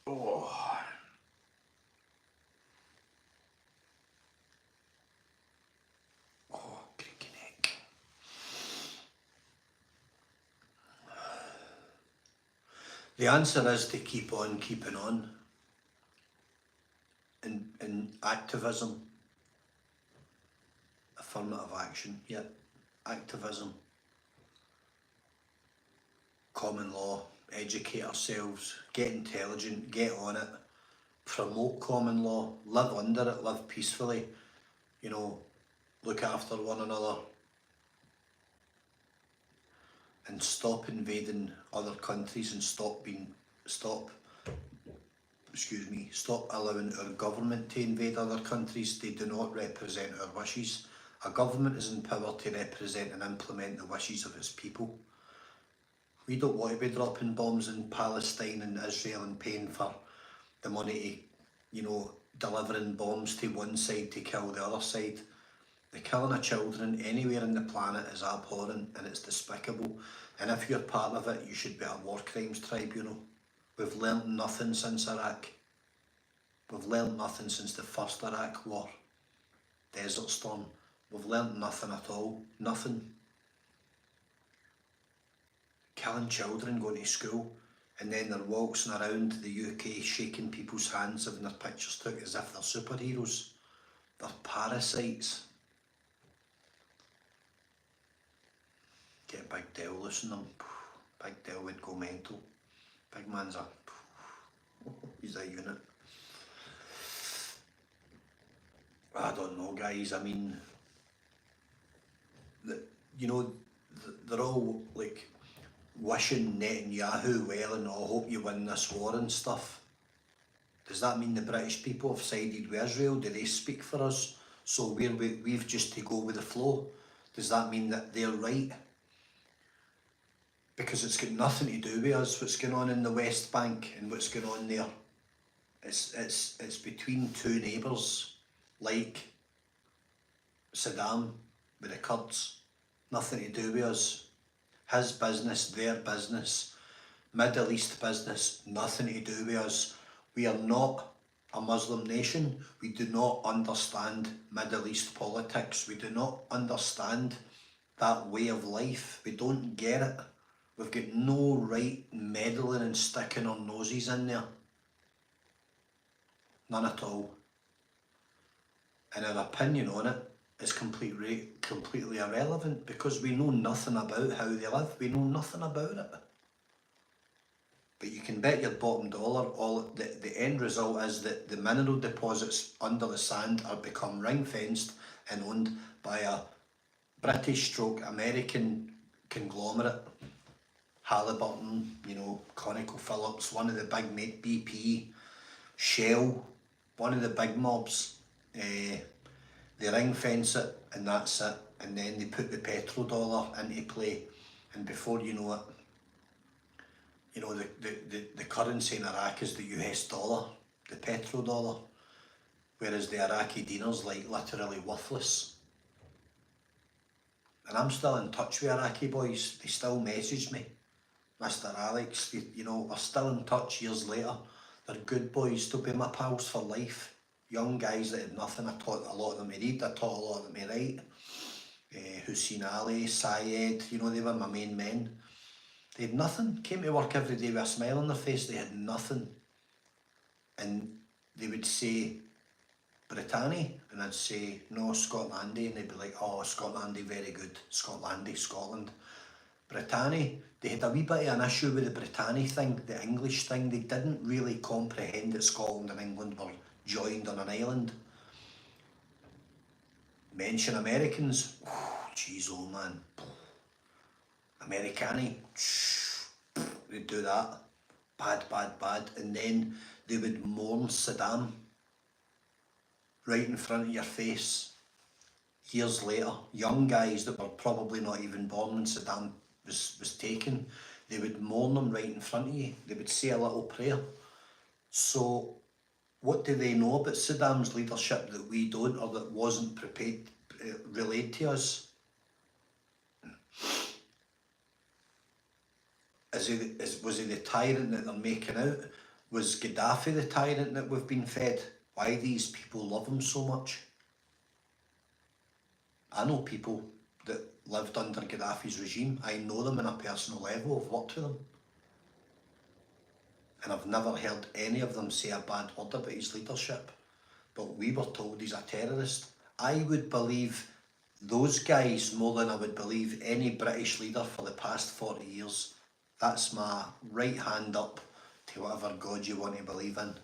Oh. Oh, creaky neck. The answer is to keep on keeping on. In activism, affirmative action, yeah, activism, common law, educate ourselves, get intelligent, get on it, promote common law, live under it, live peacefully, you know, look after one another, and stop invading other countries and stop allowing our government to invade other countries. They do not represent our wishes. A government is empowered to represent and implement the wishes of its people. We don't want to be dropping bombs in Palestine and Israel and paying for the money to, you know, delivering bombs to one side to kill the other side. The killing of children anywhere on the planet is abhorrent and it's despicable. And if you're part of it, you should be at a war crimes tribunal. We've learnt nothing since Iraq. We've learnt nothing since the first Iraq war. Desert Storm. We've learnt nothing at all. Nothing. Killing children going to school and then they're waltzing around the UK shaking people's hands, having their pictures took as if they're superheroes. They're parasites. Get Big Del loose in them. Big Del would go mental. Big man's he's a unit. I don't know, guys. I mean, you know, they're all like wishing Netanyahu well and I hope you win this war and stuff. Does that mean the British people have sided with Israel? Do they speak for us? So we've just to go with the flow? Does that mean that they're right? Because it's got nothing to do with us, what's going on in the West Bank and what's going on there. It's between two neighbours, like Saddam with the Kurds. Nothing to do with us. His business, their business, Middle East business, nothing to do with us. We are not a Muslim nation. We do not understand Middle East politics. We do not understand that way of life. We don't get it. We've got no right meddling and sticking our noses in there. None at all. And our opinion on it is completely irrelevant because we know nothing about how they live. We know nothing about it. But you can bet your bottom dollar the end result is that the mineral deposits under the sand are become ring fenced and owned by a British stroke American conglomerate. Halliburton, ConocoPhillips, one of the big BP, Shell, one of the big mobs. They ring fence it and that's it, and then they put the petrodollar into play, and before you know it, the currency in Iraq is the US dollar, the petrodollar, whereas the Iraqi dinar's like literally worthless. And I'm still in touch with Iraqi boys. They still message me. Mr. Alex, we're still in touch years later. They're good boys, to be my pals for life. Young guys that had nothing. I taught a lot of them to read, I taught a lot of them to write. Hussein Ali, Syed, they were my main men. They had nothing, came to work every day with a smile on their face, they had nothing. And they would say, Britannia, and I'd say, no, Scotlandy, and they'd be like, oh, Scotlandy, very good, Scotlandy, Scotland. Britannia, they had a wee bit of an issue with the Britannia thing, the English thing. They didn't really comprehend that Scotland and England were joined on an island. Mention Americans, jeez, oh man, Americani, they'd do that, bad, bad, bad, and then they would mourn Saddam right in front of your face. Years later, young guys that were probably not even born when Saddam was taken, they would mourn them right in front of you. They would say a little prayer. So what do they know about Saddam's leadership that we don't, or that wasn't relayed to us? Was he the tyrant that they're making out? Was Gaddafi the tyrant that we've been fed? Why these people love him so much? I know people that lived under Gaddafi's regime. I know them on a personal level, I've worked with them. And I've never heard any of them say a bad word about his leadership. But we were told he's a terrorist. I would believe those guys more than I would believe any British leader for the past 40 years. That's my right hand up to whatever God you want to believe in.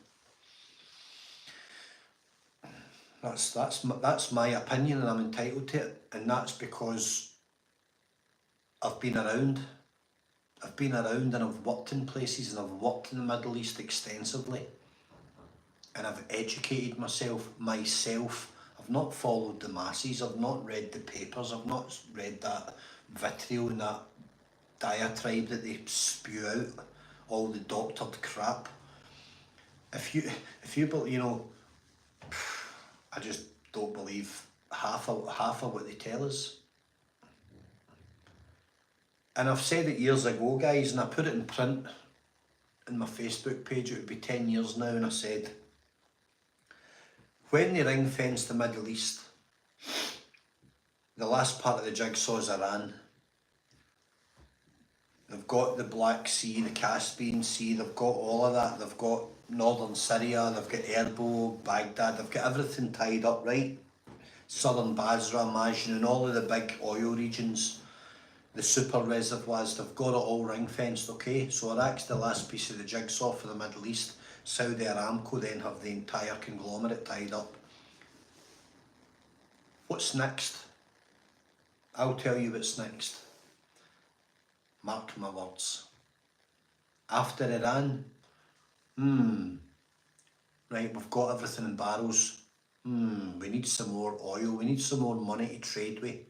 That's my opinion, and I'm entitled to it, and that's because I've been around and I've worked in places, and I've worked in the Middle East extensively, and I've educated myself. I've not followed the masses, I've not read the papers, I've not read that vitriol and that diatribe that they spew out, all the doctored crap. If you I just don't believe half of what they tell us. And I've said it years ago, guys, and I put it in print in my Facebook page. It would be 10 years now, and I said, when they ring fence the Middle East, the last part of the jigsaw is Iran. They've got the Black Sea, the Caspian Sea, they've got all of that. They've got northern Syria, they've got Erbil, Baghdad, they've got everything tied up, right? Southern Basra, Majnun, all of the big oil regions, the super reservoirs, they've got it all ring fenced, okay? So Iraq's the last piece of the jigsaw for the Middle East. Saudi Aramco then have the entire conglomerate tied up. What's next? I'll tell you what's next. Mark my words. After Iran, right, we've got everything in barrels. We need some more oil, we need some more money to trade with.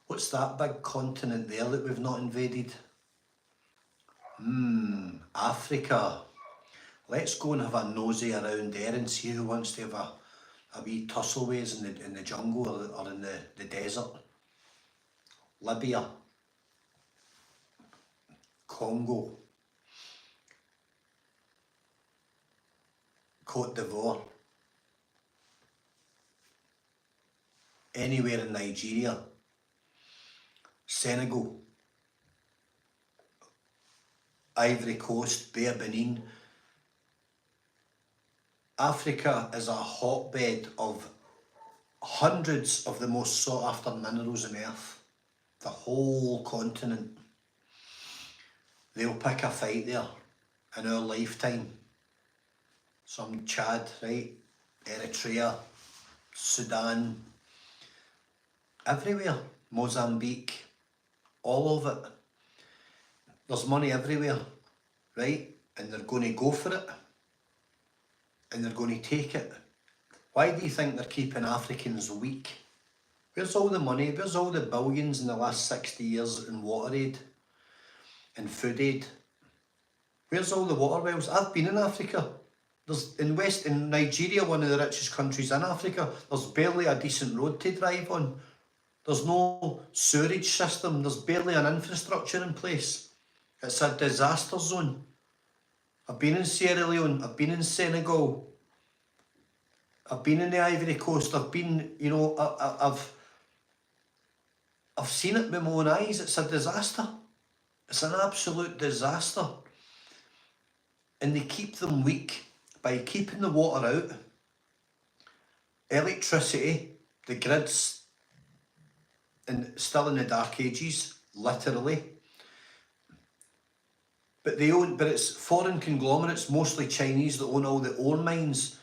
What's that big continent there that we've not invaded? Africa. Let's go and have a nosy around there and see who wants to have a wee tussle ways in the jungle or in the desert. Libya. Congo. Cote d'Ivoire. Anywhere in Nigeria. Senegal. Ivory Coast, Bay of Benin. Africa is a hotbed of hundreds of the most sought after minerals on earth. The whole continent. they'll pick a fight there in our lifetime. Some Chad, right? Eritrea, Sudan, everywhere. Mozambique, all of it. There's money everywhere, right? And they're going to go for it. And they're going to take it. Why do you think they're keeping Africans weak? Where's all the money? Where's all the billions in the last 60 years in water aid and food aid? Where's all the water wells? I've been in Africa. There's in Nigeria, one of the richest countries in Africa, there's barely a decent road to drive on. There's no sewerage system. There's barely an infrastructure in place. It's a disaster zone. I've been in Sierra Leone. I've been in Senegal. I've been in the Ivory Coast. I've been, I've seen it with my own eyes. It's a disaster. It's an absolute disaster. And they keep them weak by keeping the water out, electricity, the grids, and still in the dark ages, literally. But it's foreign conglomerates, mostly Chinese, that own all the ore mines,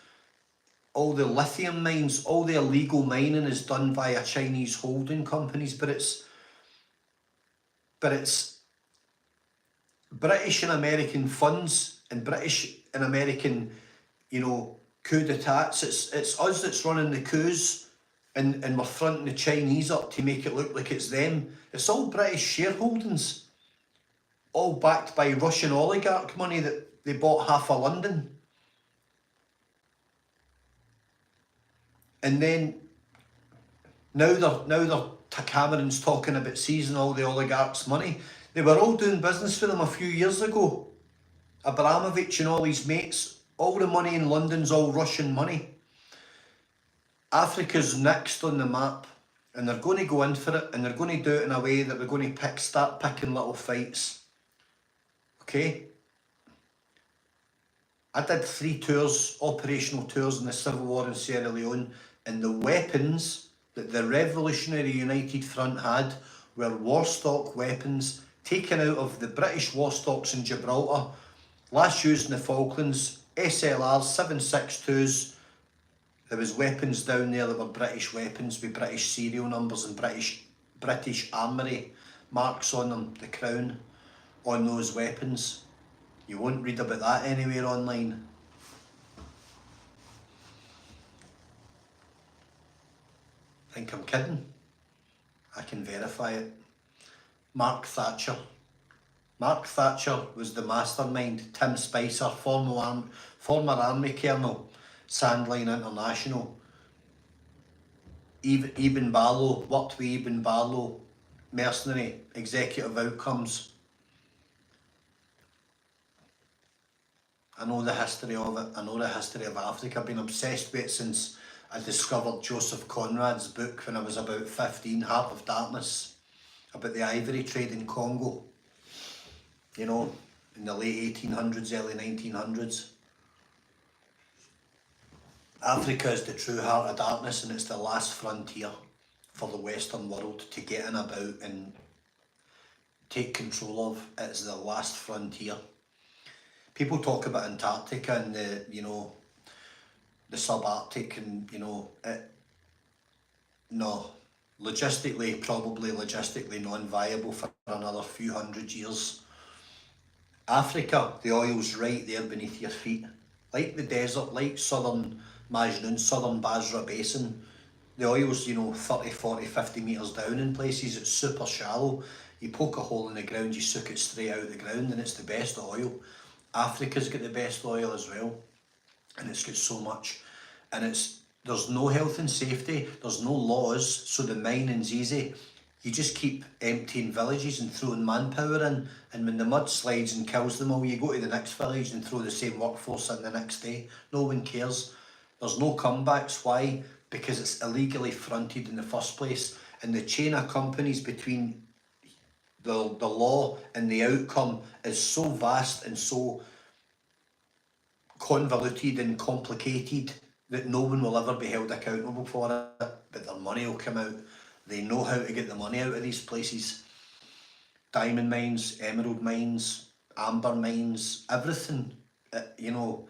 all the lithium mines, all the illegal mining is done via Chinese holding companies, but it's British and American funds and British and American, coup d'etats. It's us that's running the coups and we're fronting the Chinese up to make it look like it's them. It's all British shareholdings, all backed by Russian oligarch money that they bought half of London. And then now Cameron's talking about seizing all the oligarchs' money. They were all doing business for them a few years ago. Abramovich and all his mates, all the money in London's all Russian money. Africa's next on the map, and they're going to go in for it, and they're going to do it in a way that they're going to start picking little fights. Okay? I did 3 tours, operational tours in the Civil War in Sierra Leone, and the weapons that the Revolutionary United Front had were war stock weapons taken out of the British war stocks in Gibraltar, last used in the Falklands, SLRs, 7.62s. There was weapons down there that were British weapons with British serial numbers and British armoury marks on them, the crown on those weapons. You won't read about that anywhere online. Think I'm kidding? I can verify it. Mark Thatcher. Mark Thatcher was the mastermind. Tim Spicer, former army colonel, Sandline International. Eben Barlow, worked with Eben Barlow, mercenary, executive outcomes. I know the history of it. I know the history of Africa. I've been obsessed with it since I discovered Joseph Conrad's book when I was about 15, Heart of Darkness, about the ivory trade in Congo, in the late 1800s, early 1900s. Africa is the true heart of darkness, and it's the last frontier for the Western world to get in about and take control of. It's the last frontier. People talk about Antarctica and the subarctic, and no, logistically non-viable for another few hundred years. Africa, the oil's right there beneath your feet, like the desert, like southern Majnun, southern Basra Basin. The oil's 30, 40, 50 metres down in places. It's super shallow. You poke a hole in the ground, you suck it straight out of the ground, and it's the best oil. Africa's got the best oil as well, and it's got so much, and there's no health and safety, there's no laws, so the mining's easy. You just keep emptying villages and throwing manpower in, and when the mud slides and kills them all, you go to the next village and throw the same workforce in the next day. No one cares. There's no comebacks. Why? Because it's illegally fronted in the first place, and the chain of companies between the law and the outcome is so vast and so convoluted and complicated that no one will ever be held accountable for it, but their money will come out. They know how to get the money out of these places. Diamond mines, emerald mines, amber mines, everything. You know,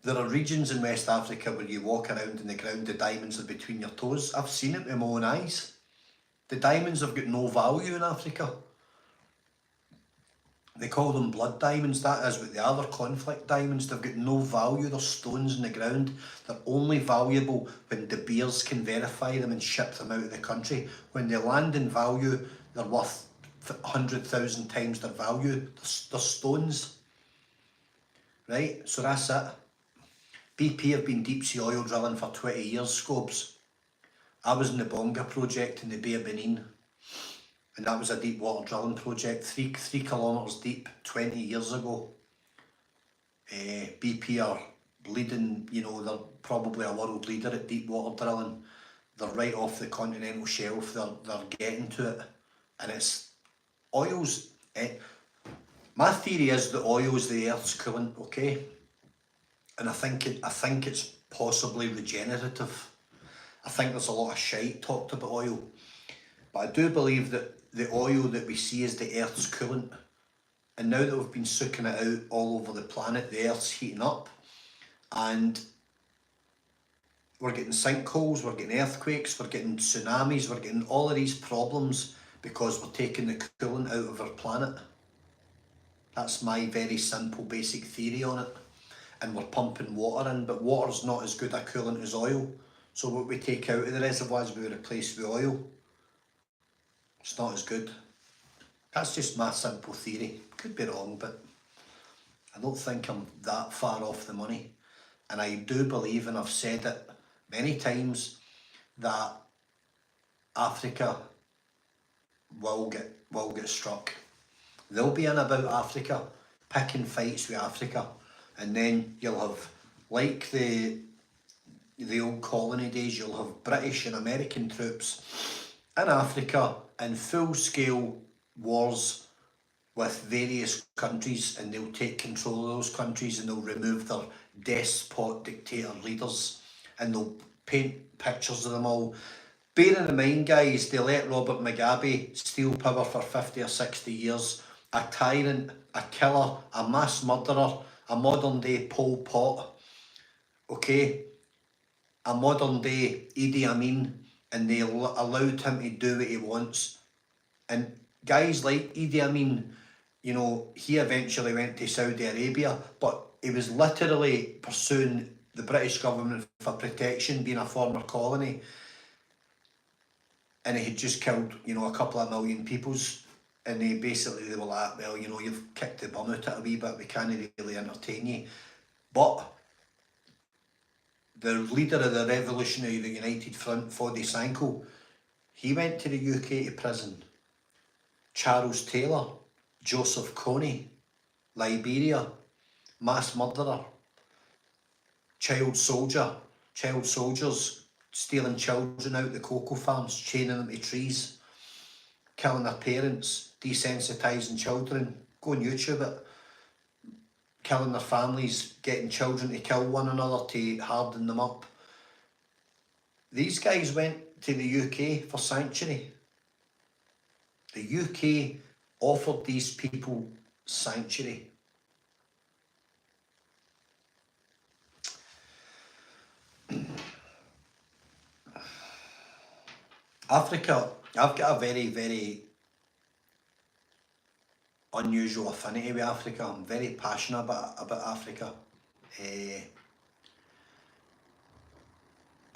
there are regions in West Africa where you walk around in the ground, the diamonds are between your toes. I've seen it with my own eyes. The diamonds have got no value in Africa. They call them blood diamonds, that is what they are. They're conflict diamonds. They've got no value. They're stones in the ground. They're only valuable when De Beers can verify them and ship them out of the country. When they land in value, they're worth 100,000 times their value. They're stones. Right? So that's it. BP have been deep sea oil drilling for 20 years, Scobs. I was in the Bonga project in the Bay of Benin. And that was a deep water drilling project, 3 kilometres deep, 20 years ago. BP are leading, you know, they're probably a world leader at deep water drilling. They're right off the continental shelf, they're getting to it. And it's oil's, my theory is that oil is the earth's coolant, okay? And I think it's possibly regenerative. I think there's a lot of shite talked about oil. But I do believe that the oil that we see is the earth's coolant. And now that we've been sucking it out all over the planet, the earth's heating up. And we're getting sinkholes, we're getting earthquakes, we're getting tsunamis, we're getting all of these problems because we're taking the coolant out of our planet. That's my very simple basic theory on it. And we're pumping water in, but water's not as good a coolant as oil. So what we take out of the reservoirs we replace with oil. It's not as good. That's just my simple theory. Could be wrong, but I don't think I'm that far off the money. And I do believe, and I've said it many times, that Africa will get struck. They'll be in about Africa, picking fights with Africa, and then you'll have, like the old colony days, you'll have British and American troops in Africa in full-scale wars with various countries, and they'll take control of those countries and they'll remove their despot dictator leaders and they'll paint pictures of them all. Bearing in mind, guys, they let Robert Mugabe steal power for 50 or 60 years. A tyrant, a killer, a mass murderer, a modern day Pol Pot, okay? A modern day Idi Amin, and they allowed him to do what he wants. And guys like Idi Amin, you know, he eventually went to Saudi Arabia, but he was literally pursuing the British government for protection, being a former colony. And he had just killed, you know, a couple of million peoples. And they were like, well, you know, you've kicked the bum out it a wee bit, we can't really entertain you. But the leader of the revolutionary, the United Front, Fode Sanko, he went to the UK to prison. Charles Taylor, Joseph Kony, Liberia, mass murderer, child soldiers stealing children out the cocoa farms, chaining them to trees, killing their parents, desensitising children, go on YouTube it, killing their families, getting children to kill one another to harden them up. These guys went to the UK for sanctuary. The UK offered these people sanctuary. Africa, I've got a very, very unusual affinity with Africa. I'm very passionate about Africa.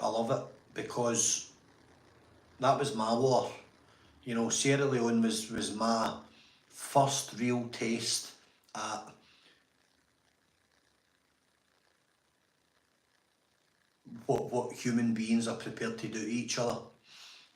I love it because that was my war. You know, Sierra Leone was my first real taste at what human beings are prepared to do to each other.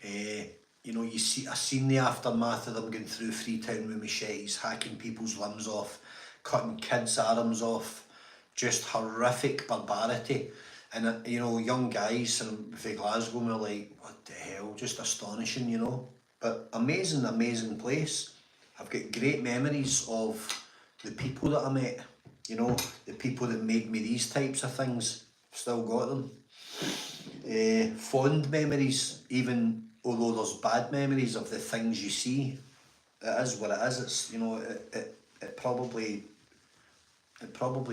You know, I seen the aftermath of them going through Freetown with machetes, hacking people's limbs off, cutting kids' arms off, just horrific barbarity. And you know, young guys from Glasgow were like, what the hell, just astonishing, you know. But amazing place. I've got great memories of the people that I met, you know, the people that made me these types of things. Still got them. Fond memories, even although there's bad memories of the things you see. It is what it is. It's, you know, it it probably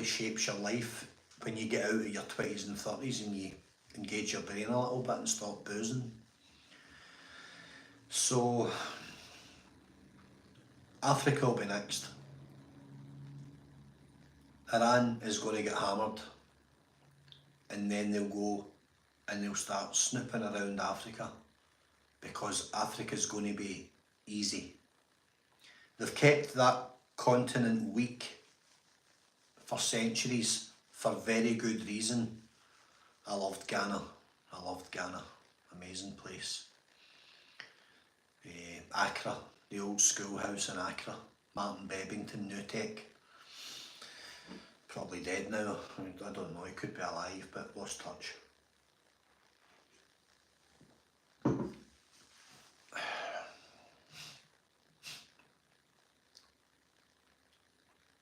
shapes your life when you get out of your 20s and 30s and you engage your brain a little bit and stop boozing. So Africa will be next. Iran is going to get hammered, and then they'll go and they'll start snooping around Africa, because Africa's going to be easy. They've kept that continent weak for centuries for very good reason. I loved Ghana. Amazing place. Accra, the old schoolhouse in Accra. Martin Bebbington, New Tech. Probably dead now. I don't know, he could be alive, but lost touch.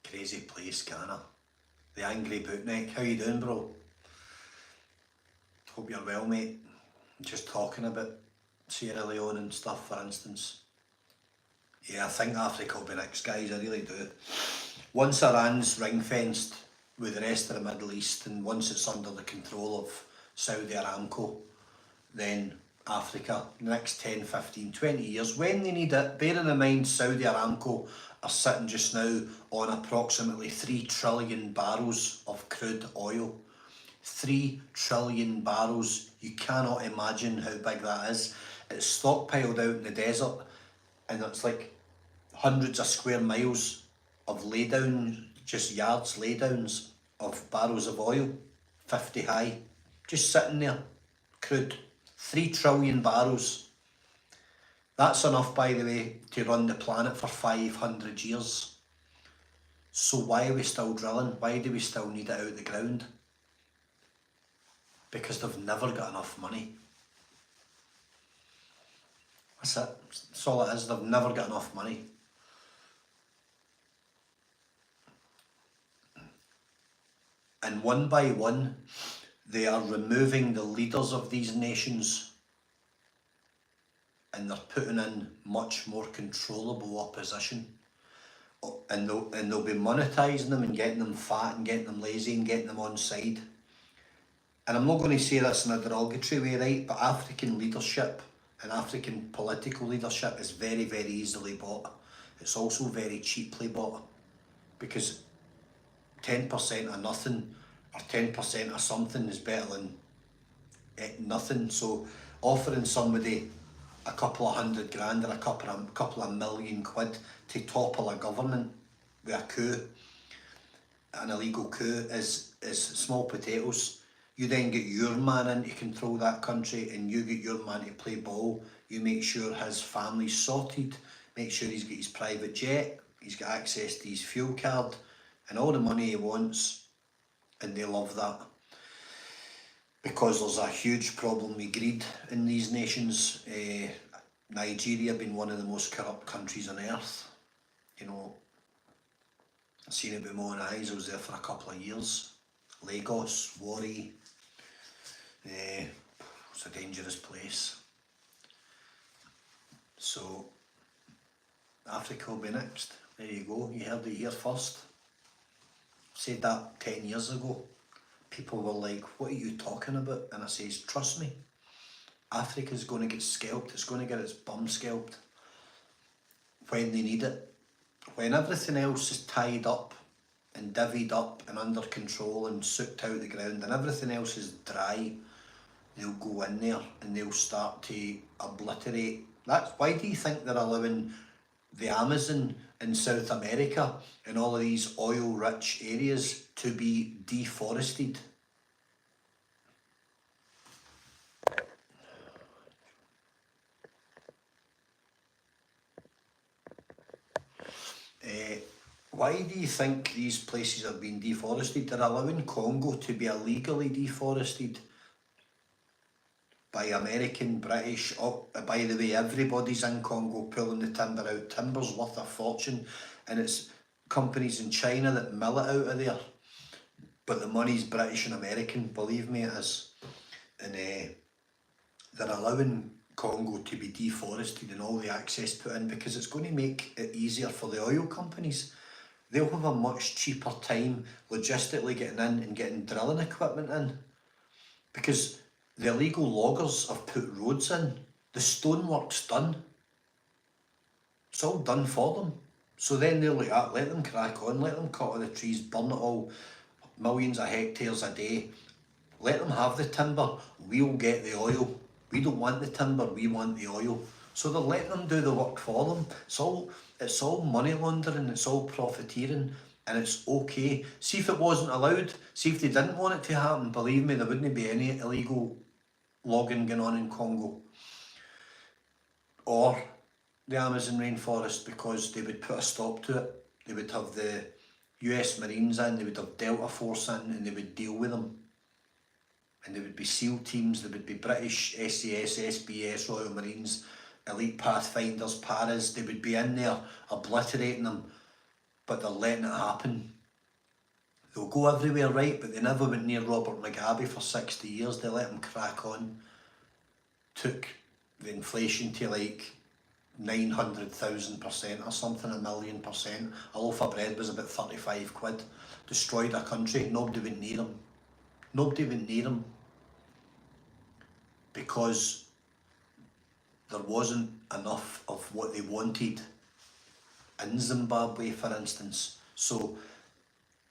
Crazy place, Ghana. The Angry Bootneck. How you doing, bro? Hope you're well, mate. Just talking about Sierra Leone and stuff, for instance. Yeah, I think Africa will be next, guys, I really do. Once Iran's ring-fenced with the rest of the Middle East, and once it's under the control of Saudi Aramco, then Africa, the next 10, 15, 20 years, when they need it, bearing in mind Saudi Aramco are sitting just now on approximately 3 trillion barrels of crude oil. 3 trillion barrels. You cannot imagine how big that is. It's stockpiled out in the desert, and it's like hundreds of square miles of laydown, just yards laydowns of barrels of oil, 50 high, just sitting there, crude. 3 trillion barrels. That's enough, by the way, to run the planet for 500 years. So why are we still drilling? Why do we still need it out of the ground? Because they've never got enough money. That's it. That's all it is. They've never got enough money. And one by one, they are removing the leaders of these nations, and they're putting in much more controllable opposition. And they'll be monetising them and getting them fat and getting them lazy and getting them on side. And I'm not going to say this in a derogatory way, right? But African leadership and African political leadership is very, very easily bought. It's also very cheaply bought, because 10% of nothing or 10% of something is better than nothing. So offering somebody a couple of $100,000 or a couple of million quid to topple a government with a coup, an illegal coup, is small potatoes. You then get your man in to control that country, and you get your man to play ball. You make sure his family's sorted, make sure he's got his private jet, he's got access to his fuel card and all the money he wants, and they love that. Because there's a huge problem with greed in these nations. Nigeria being one of the most corrupt countries on earth. You know, I've seen it with my own eyes. I was there for a couple of years. Lagos, Warri. It's a dangerous place. So Africa will be next. There you go. You heard it here first. Said that 10 years ago. People were like, what are you talking about? And I says, trust me, Africa's going to get scalped. It's going to get its bum scalped when they need it. When everything else is tied up and divvied up and under control and soaked out the ground and everything else is dry, they'll go in there and they'll start to obliterate. That's why do you think they're allowing the Amazon in South America and all of these oil-rich areas to be deforested? Why do you think these places are being deforested? They're allowing Congo to be illegally deforested by American, British, by the way, everybody's in Congo pulling the timber out. Timber's worth a fortune, and it's companies in China that mill it out of there. But the money's British and American, believe me it is. And they're allowing Congo to be deforested and all the access put in, because it's going to make it easier for the oil companies. they'll have a much cheaper time logistically getting in and getting drilling equipment in, because the illegal loggers have put roads in, the stonework's done, it's all done for them. So then they're like, let them crack on, let them cut all the trees, burn it all, millions of hectares a day, let them have the timber, we'll get the oil. We don't want the timber, we want the oil. So they're letting them do the work for them. It's all money laundering, it's all profiteering, and it's okay. See if it wasn't allowed, see if they didn't want it to happen, believe me, there wouldn't be any illegal logging going on in Congo or the Amazon rainforest, because they would put a stop to it. They would have the US Marines in, they would have Delta Force in, and they would deal with them. And there would be SEAL teams, there would be British SAS, SBS, Royal Marines, Elite Pathfinders, Paras, they would be in there obliterating them, but they're letting it happen. They'll go everywhere, right, but they never went near Robert Mugabe for 60 years, they let him crack on. Took the inflation to like 900,000% or something, 1,000,000%. A loaf of bread was about 35 quid. Destroyed a country, nobody went near him. Nobody went near him, because there wasn't enough of what they wanted in Zimbabwe, for instance. So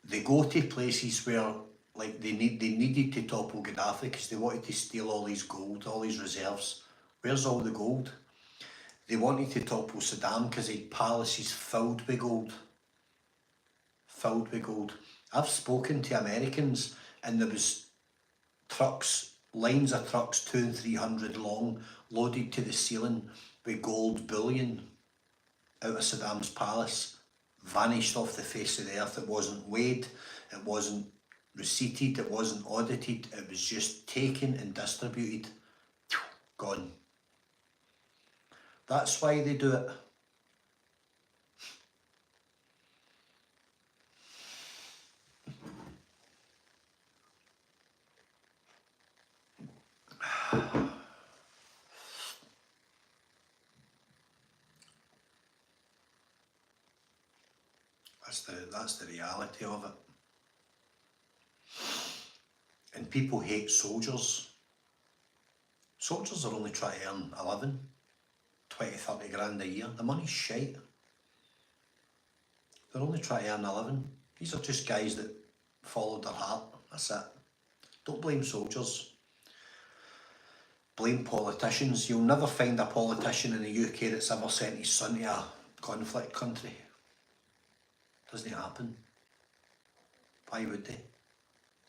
they go to places where, like, they needed to topple Gaddafi because they wanted to steal all his gold, all his reserves. Where's all the gold? They wanted to topple Saddam because he had palaces filled with gold. Filled with gold. I've spoken to Americans, and there was trucks, lines of trucks 200 and 300 long, loaded to the ceiling with gold bullion out of Saddam's palace, vanished off the face of the earth. It wasn't weighed, it wasn't receipted, it wasn't audited, it was just taken and distributed. Gone. That's why they do it. That's the reality of it. And people hate soldiers. Soldiers are only trying to earn 11, 20, 30 grand a year. The money's shite. They're only trying to earn 11. These are just guys that followed their heart. That's it. Don't blame soldiers. Blame politicians. You'll never find a politician in the UK that's ever sent his son to a conflict country. Doesn't happen. Why would they?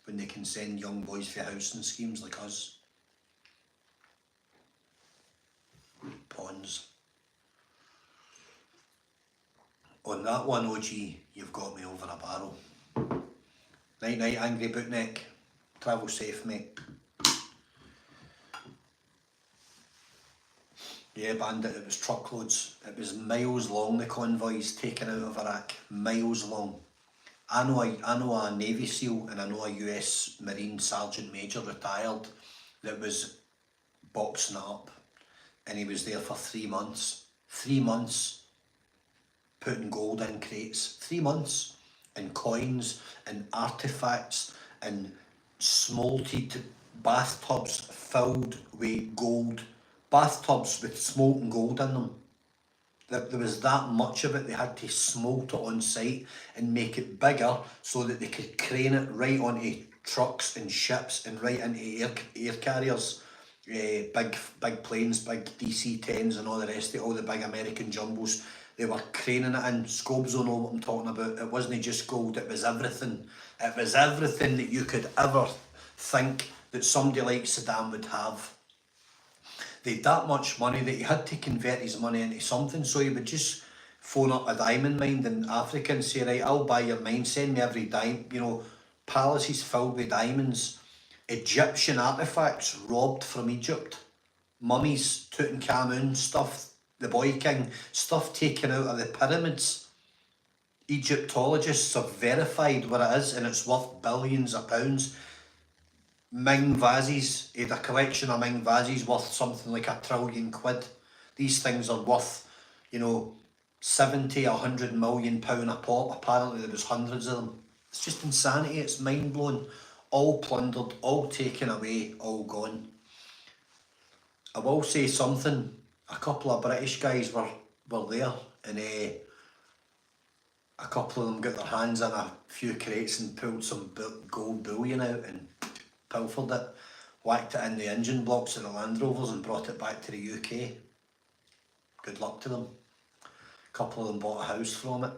When they can send young boys for housing schemes like us. Pawns. On that one, OG, you've got me over a barrel. Night night, Angry Bootneck. Travel safe, mate. Yeah, Bandit, it was truckloads. It was miles long, the convoys taken out of Iraq. Miles long. I know a Navy SEAL and I know a US Marine Sergeant Major retired that was boxing it up, and he was there for 3 months. 3 months putting gold in crates. 3 months. And coins and artefacts and smolted bathtubs filled with gold. Bathtubs with molten gold in them. There was that much of it. They had to smolt it on site and make it bigger so that they could crane it right onto trucks and ships and right into air carriers, big planes, big DC-10s and all the rest of it, all the big American jumbos. They were craning it in. Scobes will know what I'm talking about. It wasn't just gold, it was everything. It was everything that you could ever think that somebody like Saddam would have. They had that much money that he had to convert his money into something, so he would just phone up a diamond mine in Africa and say, right, I'll buy your mine, send me every dime, palaces filled with diamonds, Egyptian artefacts robbed from Egypt, mummies, Tutankhamun stuff, the Boy King, stuff taken out of the pyramids. Egyptologists have verified what it is, and it's worth billions of pounds. Ming vases, he had a collection of Ming vases worth something like £1 trillion. These things are worth, 70, £100 million a pop. Apparently there was hundreds of them. It's just insanity, it's mind blowing. All plundered, all taken away, all gone. I will say something, a couple of British guys were there, and a couple of them got their hands in a few crates and pulled some gold bullion out and pilfered it, whacked it in the engine blocks of the Land Rovers and brought it back to the UK. Good luck to them. A couple of them bought a house from it.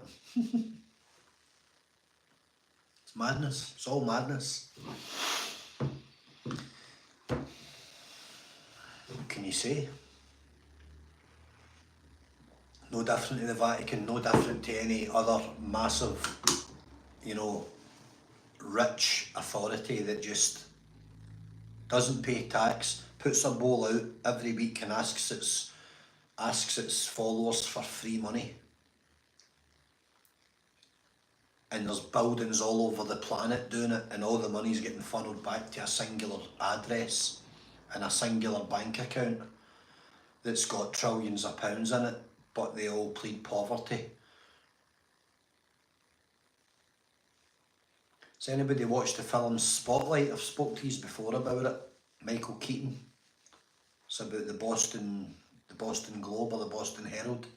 It's madness, it's all madness. What can you say? No different to the Vatican, no different to any other massive, you know, rich authority that just doesn't pay tax, puts a bowl out every week and asks its followers for free money. And there's buildings all over the planet doing it, and all the money's getting funneled back to a singular address and a singular bank account that's got trillions of pounds in it, but they all plead poverty. Has anybody watched the film Spotlight? I've spoke to you before about it. Michael Keaton. It's about the Boston Globe or the Boston Herald.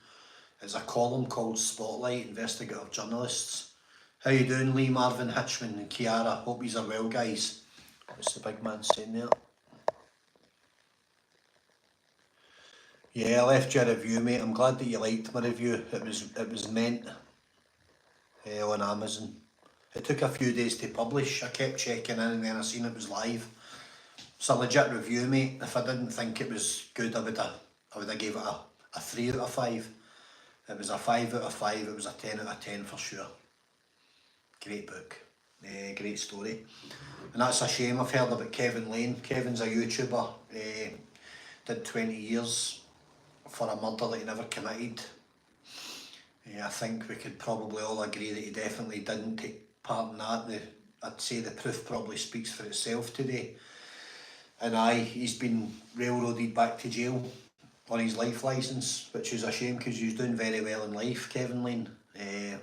It's a column called Spotlight, investigative journalists. How you doing, Lee, Marvin, Hitchman and Kiara? Hope yous are well, guys. What's the big man saying there? Yeah, I left you a review, mate. I'm glad that you liked my review. It was meant on Amazon. It took a few days to publish. I kept checking in and then I seen it was live. It's a legit review, mate. If I didn't think it was good, I would have gave it a 3 out of 5. It was a 5 out of 5. It was a 10 out of 10 for sure. Great book. Great story. And that's a shame. I've heard about Kevin Lane. Kevin's a YouTuber. Did 20 years for a murder that he never committed. I think we could probably all agree that he definitely didn't take part in that. I'd say the proof probably speaks for itself today. And he's been railroaded back to jail on his life licence, which is a shame because he's doing very well in life, Kevin Lane.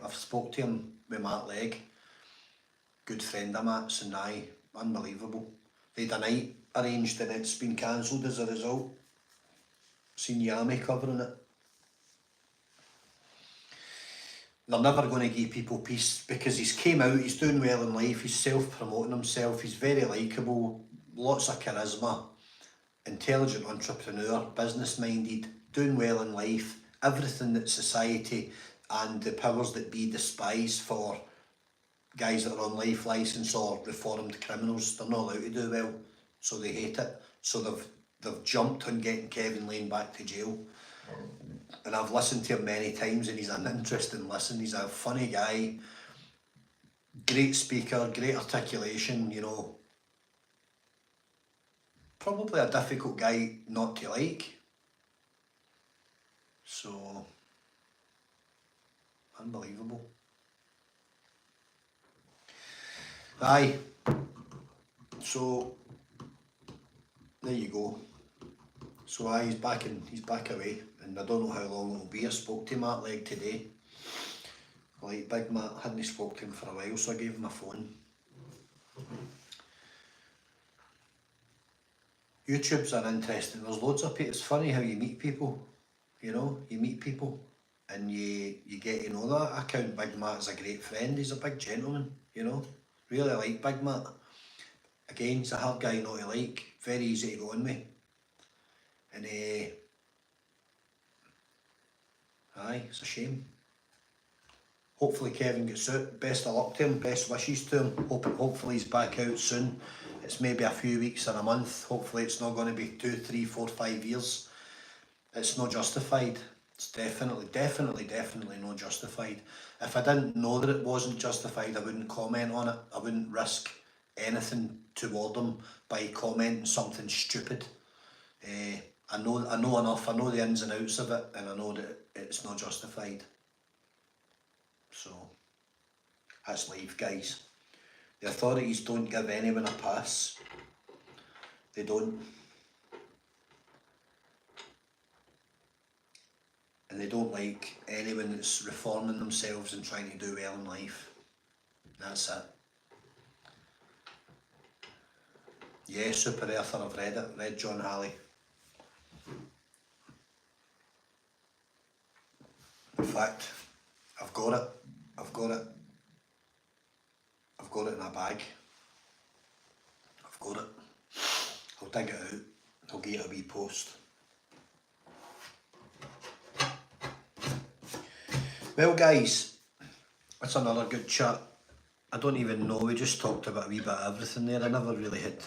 I've spoke to him with Matt Legg, good friend of Matt's, and unbelievable. They had a night arranged and it's been cancelled as a result. Seen Yami covering it. They're never going to give people peace because he's came out, he's doing well in life, he's self-promoting himself, he's very likeable, lots of charisma, intelligent entrepreneur, business-minded, doing well in life, everything that society and the powers that be despise for guys that are on life licence or reformed criminals. They're not allowed to do well, so they hate it. So they've jumped on getting Kevin Lane back to jail. And I've listened to him many times and he's an interesting listen. He's a funny guy, great speaker, great articulation, you know. Probably a difficult guy not to like. So, unbelievable. So there you go. So he's back away, and I don't know how long it'll be. I spoke to Matt Legg today. Like Big Matt, hadn't spoke to him for a while, so I gave him a phone. YouTube's an interesting, there's loads of people. It's funny how you meet people, you know, you meet people and you get to know that. I count Big Matt as a great friend. He's a big gentleman, you know, really like Big Matt. Again, he's a hard guy not to like, very easy to go on with. And it's a shame. Hopefully Kevin gets out. Best of luck to him, best wishes to him. Hopefully he's back out soon. It's maybe a few weeks or a month. Hopefully it's not going to be 2, 3, 4, 5 years. It's not justified. It's definitely not justified. If I didn't know that it wasn't justified, I wouldn't comment on it. I wouldn't risk anything toward him by commenting something stupid. I know enough, I know the ins and outs of it, and I know that it's not justified. So, that's life, guys. The authorities don't give anyone a pass. They don't. and they don't like anyone that's reforming themselves and trying to do well in life. That's it. Yeah, Super Earther, I've read it. Read John Halley. In fact, I've got it. I've got it in a bag. I've got it. I'll dig it out. I'll get a wee post. Well guys, that's another good chat. I don't even know, we just talked about a wee bit of everything there. I never really had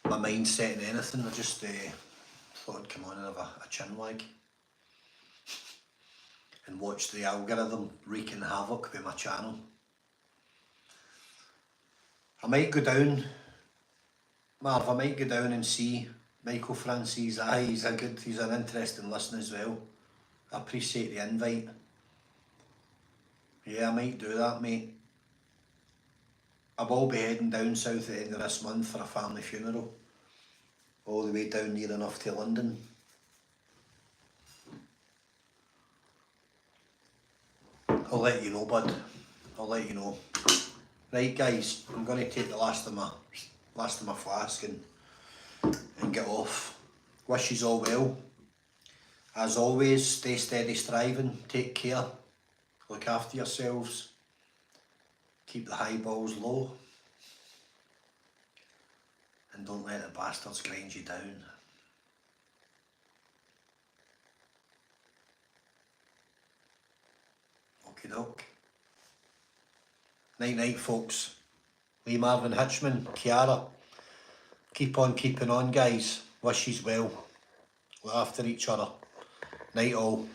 my mindset in anything. I just thought I'd come on and have a chin wag and watch the algorithm wreaking havoc with my channel. I might go down, Marv, I might go down and see Michael Francis. Aye, he's an interesting listener as well. I appreciate the invite. Yeah, I might do that, mate. I will be heading down south at the end of this month for a family funeral. All the way down near enough to London. I'll let you know, bud. I'll let you know. Right guys, I'm going to take the last of my flask and get off. Wish yous all well. As always, stay steady striving, take care, look after yourselves, keep the high balls low, and don't let the bastards grind you down. Okie doke. Night night folks. Lee Marvin Hitchman, Kiara. Keep on keeping on guys. Wish yous well. Look after each other. Night all.